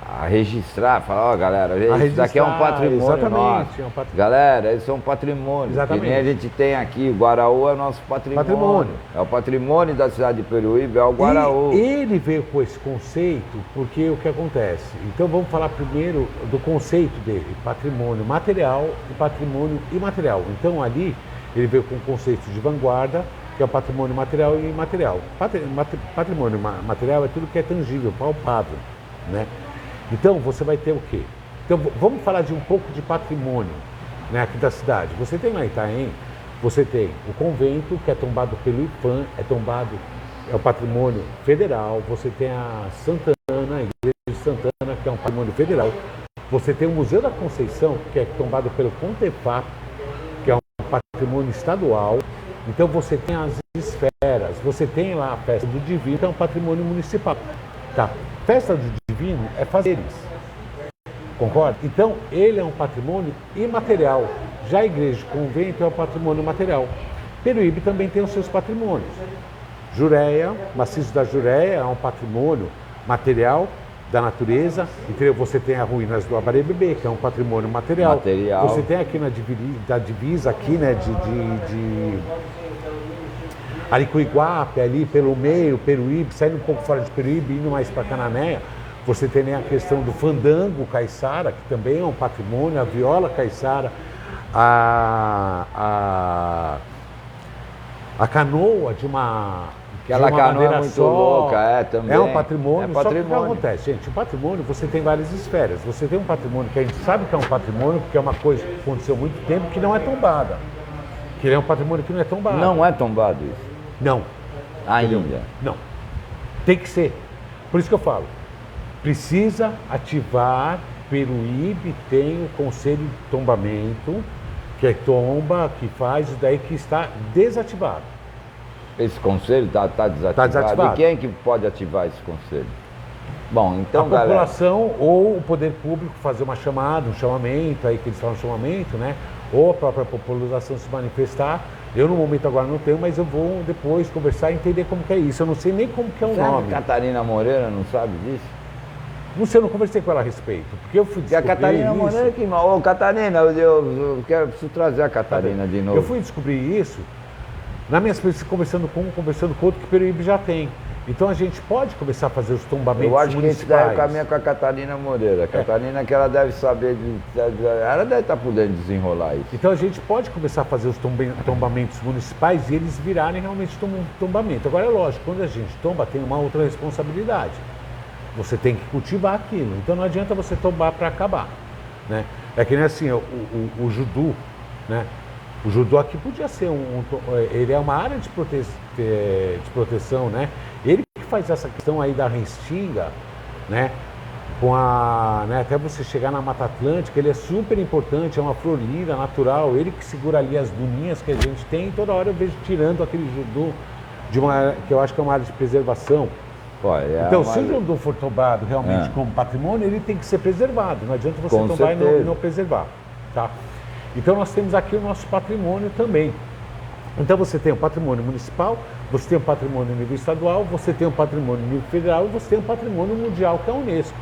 Speaker 1: a registrar, falar, ó, galera, isso daqui é um patrimônio nosso. Galera, isso é um patrimônio.
Speaker 2: Exatamente.
Speaker 1: Que nem a gente tem aqui, o Guaraú é o nosso patrimônio. É o patrimônio da cidade de Peruíbe, é o Guaraú.
Speaker 2: E ele veio com esse conceito porque o que acontece? Então vamos falar primeiro do conceito dele, patrimônio material e patrimônio imaterial. Então ali ele veio com o conceito de vanguarda, que é o patrimônio material e imaterial. Patrimônio material é tudo que é tangível, palpável, né? Então você vai ter o quê? Então vamos falar de um pouco de patrimônio, né, aqui da cidade. Você tem lá em Itaém, você tem o convento, que é tombado pelo IPAM, é o patrimônio federal. Você tem a Santana, a Igreja de Santana, que é um patrimônio federal. Você tem o Museu da Conceição, que é tombado pelo CONTEFAP, que é um patrimônio estadual. Então você tem as esferas, você tem lá a Festa do Divino, que é um patrimônio municipal. Tá. Festa do Divino é fazeres, concorda? Então, ele é um patrimônio imaterial. Já a igreja de convento é um patrimônio material. Peruíbe também tem os seus patrimônios. Jureia, maciço da Jureia é um patrimônio material da natureza. Entendeu? Você tem as ruínas do Abarebebê, que é um patrimônio material. Você tem aqui da divisa aqui, né, de Aricoiguape, ali pelo meio, Peruíbe, saindo um pouco fora de Peruíbe, indo mais para Cananéia, você tem a questão do fandango caiçara, que também é um patrimônio, a viola caiçara, a canoa de uma
Speaker 1: canoa muito louca, também.
Speaker 2: É um patrimônio, só que o que acontece, gente? O patrimônio, você tem várias esferas. Você tem um patrimônio que a gente sabe que é um patrimônio, porque é uma coisa que aconteceu há muito tempo, que não é tombada. Que ele é um patrimônio que não é tombado.
Speaker 1: Não é tombado isso?
Speaker 2: Não.
Speaker 1: Ainda?
Speaker 2: Entendeu? Não. Tem que ser. Por isso que eu falo. Precisa ativar. Peruíbe tem o conselho de tombamento, que é tomba, que faz isso daí, que está desativado.
Speaker 1: Esse conselho está desativado? Está desativado. E quem é que pode ativar esse conselho? Bom, então,
Speaker 2: a população ou o poder público fazer uma chamada, um chamamento, aí que eles falam chamamento, né? Ou a própria população se manifestar. Eu no momento agora não tenho, mas eu vou depois conversar e entender como que é isso. Eu não sei nem como que é o nome.
Speaker 1: Catarina Moreira não sabe disso?
Speaker 2: Não sei, eu não conversei com ela a respeito, porque eu fui descobrir
Speaker 1: a Catarina
Speaker 2: isso.
Speaker 1: Moreira que mal. Ô, Catarina, eu preciso trazer a Catarina de novo.
Speaker 2: Eu fui descobrir isso na minha experiência conversando com outro que Peruíbe já tem. Então a gente pode começar a fazer os tombamentos
Speaker 1: municipais. Eu acho que esse daí é o caminho com a Catarina Moreira. A Catarina que ela deve saber, ela deve estar podendo desenrolar isso.
Speaker 2: Então a gente pode começar a fazer os tombamentos municipais e eles virarem realmente tombamento. Agora é lógico, quando a gente tomba tem uma outra responsabilidade. Você tem que cultivar aquilo. Então não adianta você tombar para acabar, né? É que nem assim, o judô, né? O judô aqui podia ser ele é uma área de proteção, né? Ele que faz essa questão aí da restinga, né? Né? Até você chegar na Mata Atlântica, ele é super importante, é uma florida natural, ele que segura ali as duninhas que a gente tem, e toda hora eu vejo tirando aquele judô que eu acho que é uma área de preservação. Então, se o judô for tombado realmente como patrimônio, ele tem que ser preservado, não adianta você tombar e não preservar, tá? Então nós temos aqui o nosso patrimônio também. Então você tem o patrimônio municipal, você tem o patrimônio a nível estadual, você tem o patrimônio a nível federal e você tem o patrimônio mundial, que é a Unesco.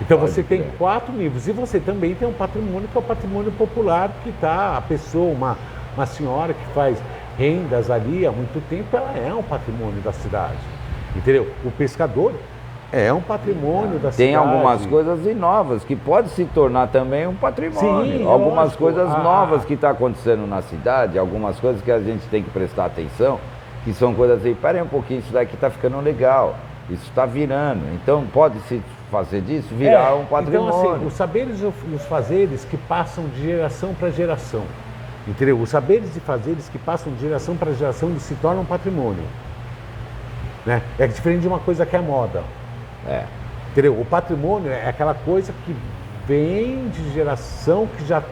Speaker 2: Então você tem 4 níveis. E você também tem um patrimônio que é o patrimônio popular, que está a pessoa, uma senhora que faz rendas ali há muito tempo, ela é um patrimônio da cidade. Entendeu? O pescador é um patrimônio da cidade.
Speaker 1: Tem algumas coisas novas que pode se tornar também um patrimônio. Sim, algumas lógico, coisas novas que estão acontecendo na cidade, algumas coisas que a gente tem que prestar atenção, que são coisas aí, pera aí um pouquinho, isso daqui está ficando legal, isso está virando. Então pode se fazer disso, virar um patrimônio.
Speaker 2: Então assim, os saberes e os fazeres que passam de geração para geração. Entendeu? Os saberes e fazeres que passam de geração para geração, eles se tornam patrimônio. Né? É diferente de uma coisa que é moda. Entendeu? O patrimônio é aquela coisa que vem de geração, que já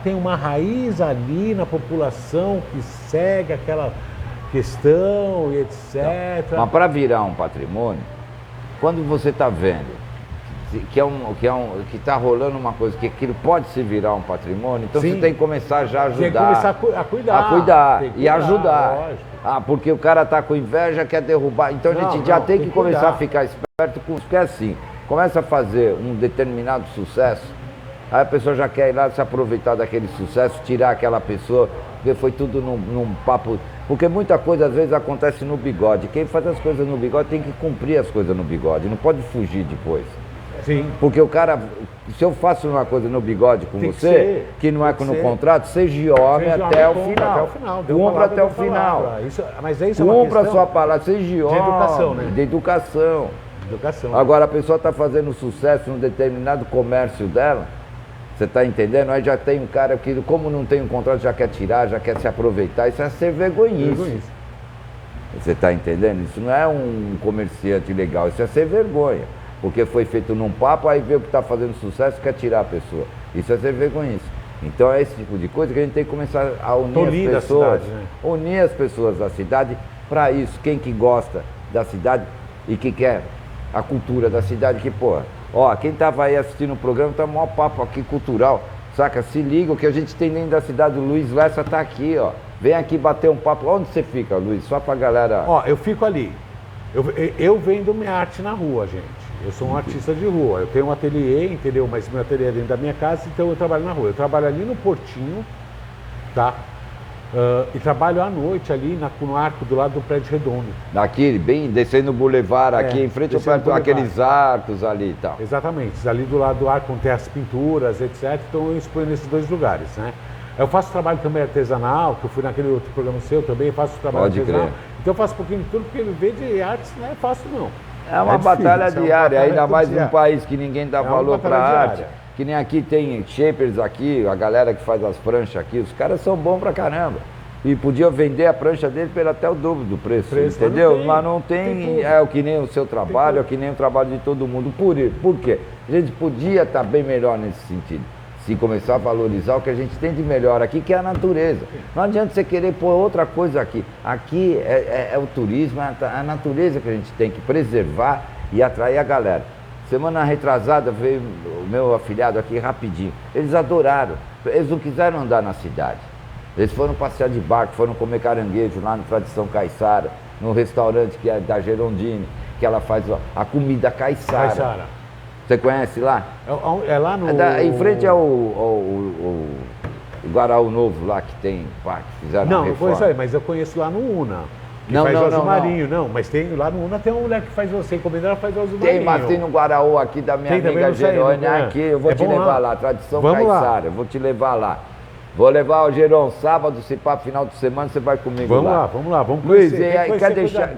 Speaker 2: tem uma raiz ali na população, que segue aquela questão e etc.
Speaker 1: Não, mas para virar um patrimônio, quando você está vendo que está rolando uma coisa, que aquilo pode se virar um patrimônio, então você tem que começar já a ajudar. Tem que
Speaker 2: começar a cuidar.
Speaker 1: A cuidar e ajudar. Lógico. Porque o cara está com inveja, quer derrubar. Então a gente já tem que começar a ficar esperto com isso, porque é assim, começa a fazer um determinado sucesso, aí a pessoa já quer ir lá se aproveitar daquele sucesso, tirar aquela pessoa, porque foi tudo num papo. Porque muita coisa às vezes acontece no bigode. Quem faz as coisas no bigode tem que cumprir as coisas no bigode, não pode fugir depois.
Speaker 2: Sim.
Speaker 1: Porque o cara, se eu faço uma coisa no bigode com você, que não é no contrato, seja homem até o final. Cumpra até o final.
Speaker 2: Mas é isso, cumpra
Speaker 1: a sua palavra, seja homem.
Speaker 2: De educação, né?
Speaker 1: De educação. Agora a pessoa está fazendo sucesso num determinado comércio dela, você está entendendo? Aí já tem um cara que, como não tem um contrato, já quer tirar, já quer se aproveitar. Isso é ser vergonhice. Você está entendendo? Isso não é um comerciante legal, isso é ser vergonha. Porque foi feito num papo, aí vê o que está fazendo sucesso, quer tirar a pessoa. Isso é ser vergonhice. Então é esse tipo de coisa que a gente tem que começar a unir as pessoas. Cidade, né? Unir as pessoas da cidade para isso. Quem que gosta da cidade e que quer a cultura da cidade, que, pô, quem estava aí assistindo o programa, tá um maior papo aqui cultural, saca? Se liga, o que a gente tem dentro da cidade, o Luiz Lessa tá aqui, ó. Vem aqui bater um papo. Onde você fica, Luiz? Só pra galera...
Speaker 2: Eu fico ali. Eu vendo minha arte na rua, gente. Eu sou um artista de rua. Eu tenho um ateliê, entendeu? Mas meu ateliê é dentro da minha casa, então eu trabalho na rua. Eu trabalho ali no Portinho, tá? E trabalho à noite ali no arco do lado do Prédio Redondo.
Speaker 1: Daqui, bem descendo o bulevar, aqui em frente ao prédio, aqueles arcos ali e tal.
Speaker 2: Exatamente, ali do lado do arco onde tem as pinturas, etc. Então eu exponho nesses 2 lugares, né? Eu faço trabalho também artesanal, que eu fui naquele outro programa seu também, faço trabalho artesanal. Então eu faço um pouquinho de tudo, porque viver de artes não é fácil não.
Speaker 1: É uma batalha diária, ainda mais num país que ninguém dá valor para a arte. Que nem aqui tem shapers aqui, a galera que faz as pranchas aqui, os caras são bons pra caramba. E podia vender a prancha dele pelo até o dobro do preço, entendeu? Mas não tem, é o que nem o seu trabalho, é o que nem o trabalho de todo mundo. Por quê? A gente podia estar bem melhor nesse sentido. Se começar a valorizar o que a gente tem de melhor aqui, que é a natureza. Não adianta você querer pôr outra coisa aqui. Aqui é o turismo, é a natureza que a gente tem que preservar e atrair a galera. Semana retrasada veio o meu afilhado aqui rapidinho. Eles adoraram. Eles não quiseram andar na cidade. Eles foram passear de barco, foram comer caranguejo lá no Tradição Caiçara, no restaurante que é da Gerondine, que ela faz a comida caiçara. Você conhece lá?
Speaker 2: É lá no...
Speaker 1: em frente ao Guaraú Novo lá que tem, que fizeram
Speaker 2: Não, não foi isso aí, mas eu conheço lá no Una. Que faz o azul marinho, não. Mas tem lá no Una tem uma mulher que faz você encomendar, ela faz o azul marinho.
Speaker 1: Tem, mas tem no Guaraú aqui da minha amiga Gerônia aqui, eu vou te levar lá, tradição caiçara, eu vou te levar lá. Vou levar o Geron sábado, se pá, final de semana, você vai comigo lá.
Speaker 2: Vamos lá, vamos
Speaker 1: Luiz, quer deixar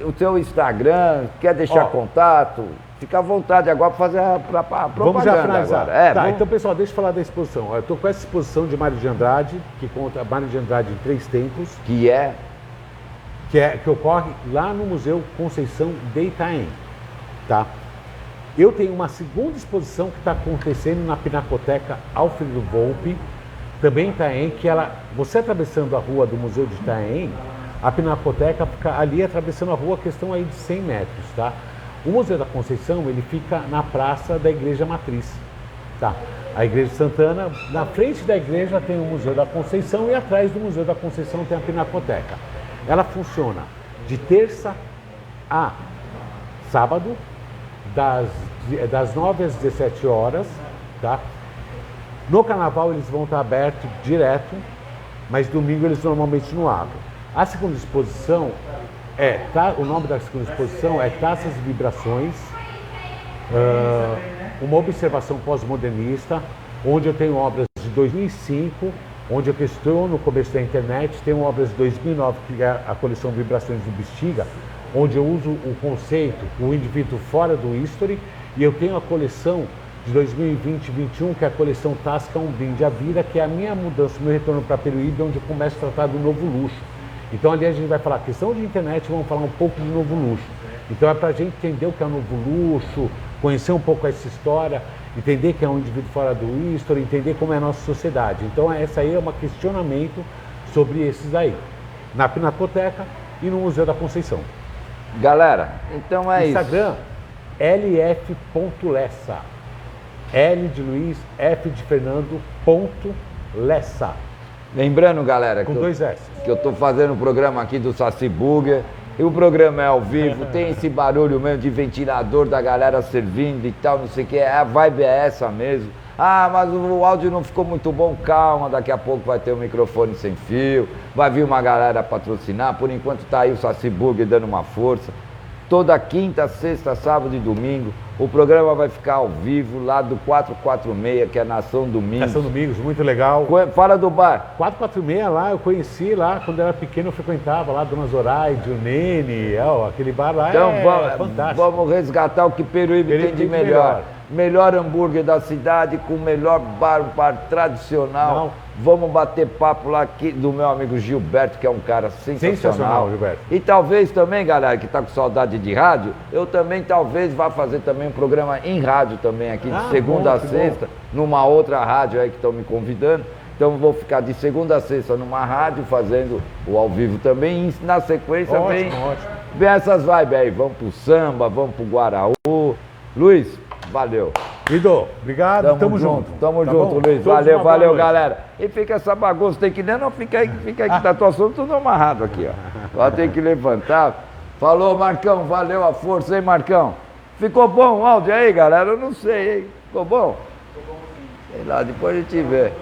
Speaker 1: o teu Instagram, quer deixar contato? Fica à vontade agora para fazer a propaganda.
Speaker 2: Vamos já finalizar.
Speaker 1: Agora.
Speaker 2: Então, pessoal, deixa eu falar da exposição. Eu estou com essa exposição de Mário de Andrade, que conta Mário de Andrade em 3 tempos. Que ocorre lá no Museu Conceição de Itaém. Tá? Eu tenho uma segunda exposição que está acontecendo na Pinacoteca Alfredo Volpi, também em Itaém, que você atravessando a rua do Museu de Itaém, a Pinacoteca fica ali atravessando a rua, questão aí de 100 metros, tá? O Museu da Conceição, ele fica na praça da Igreja Matriz, tá? A Igreja de Santana, na frente da igreja tem o Museu da Conceição e atrás do Museu da Conceição tem a Pinacoteca. Ela funciona de terça a sábado, das 9 às 17 horas, tá? No carnaval eles vão estar abertos direto, mas domingo eles normalmente não abrem. A segunda exposição o nome da segunda exposição é Taças e Vibrações, uma observação pós-modernista, onde eu tenho obras de 2005, onde eu questiono no começo da internet, tenho obras de 2009, que é a coleção Vibrações do Bexiga, onde eu uso o conceito, o indivíduo fora do history, e eu tenho a coleção de 2020 e 2021, que é a coleção Tasca, um brinde à vida, que é a minha mudança, meu retorno para Peruíbe, onde eu começo a tratar do novo luxo. Então ali a gente vai falar questão de internet, vamos falar um pouco do novo luxo. Então é para a gente entender o que é o novo luxo, conhecer um pouco essa história, entender que é um indivíduo fora do history, entender como é a nossa sociedade. Então essa aí é um questionamento sobre esses aí, na Pinacoteca e no Museu da Conceição.
Speaker 1: Galera, então é
Speaker 2: Instagram, lf.lessa. L de Luiz, F de Fernando, ponto Lessa.
Speaker 1: Lembrando, galera,
Speaker 2: com 2 S.
Speaker 1: Que eu estou fazendo o programa aqui do Saci Burger, e o programa é ao vivo, tem esse barulho mesmo de ventilador da galera servindo e tal, não sei o que, a vibe é essa mesmo. Ah, mas o áudio não ficou muito bom, calma, daqui a pouco vai ter um microfone sem fio, vai vir uma galera patrocinar, por enquanto tá aí o Saci Burger dando uma força. Toda quinta, sexta, sábado e domingo, o programa vai ficar ao vivo lá do 446, que é Nação Domingos.
Speaker 2: Nação Domingos, muito legal.
Speaker 1: Fala do bar.
Speaker 2: 446 lá, eu conheci lá, quando eu era pequeno eu frequentava lá, Dona Zoraide, o Nene, aquele bar lá
Speaker 1: então,
Speaker 2: fantástico.
Speaker 1: Vamos resgatar o que Peruíbe tem de melhor. Melhor hambúrguer da cidade, com o melhor bar, um bar tradicional. Não. Vamos bater papo lá aqui do meu amigo Gilberto, que é um cara sensacional.
Speaker 2: Gilberto.
Speaker 1: E talvez também, galera, que está com saudade de rádio, eu também talvez vá fazer também um programa em rádio também aqui, de segunda a sexta, numa outra rádio aí que estão me convidando. Então vou ficar de segunda a sexta numa rádio, fazendo o ao vivo também, e na sequência vem essas vibes aí, vamos pro samba, vamos pro Guaraú. Luiz, valeu.
Speaker 2: Guido, obrigado, tamo junto.
Speaker 1: Tamo junto, Luiz. Valeu, galera. E fica essa bagunça, tem que não fica aí que tá tua assunto tudo amarrado aqui, ó. Só tem que levantar. Falou, Marcão, valeu a força, hein, Marcão? Ficou bom o áudio aí, galera? Eu não sei, hein? Ficou bom? Ficou bom sim. Sei lá, depois a gente vê.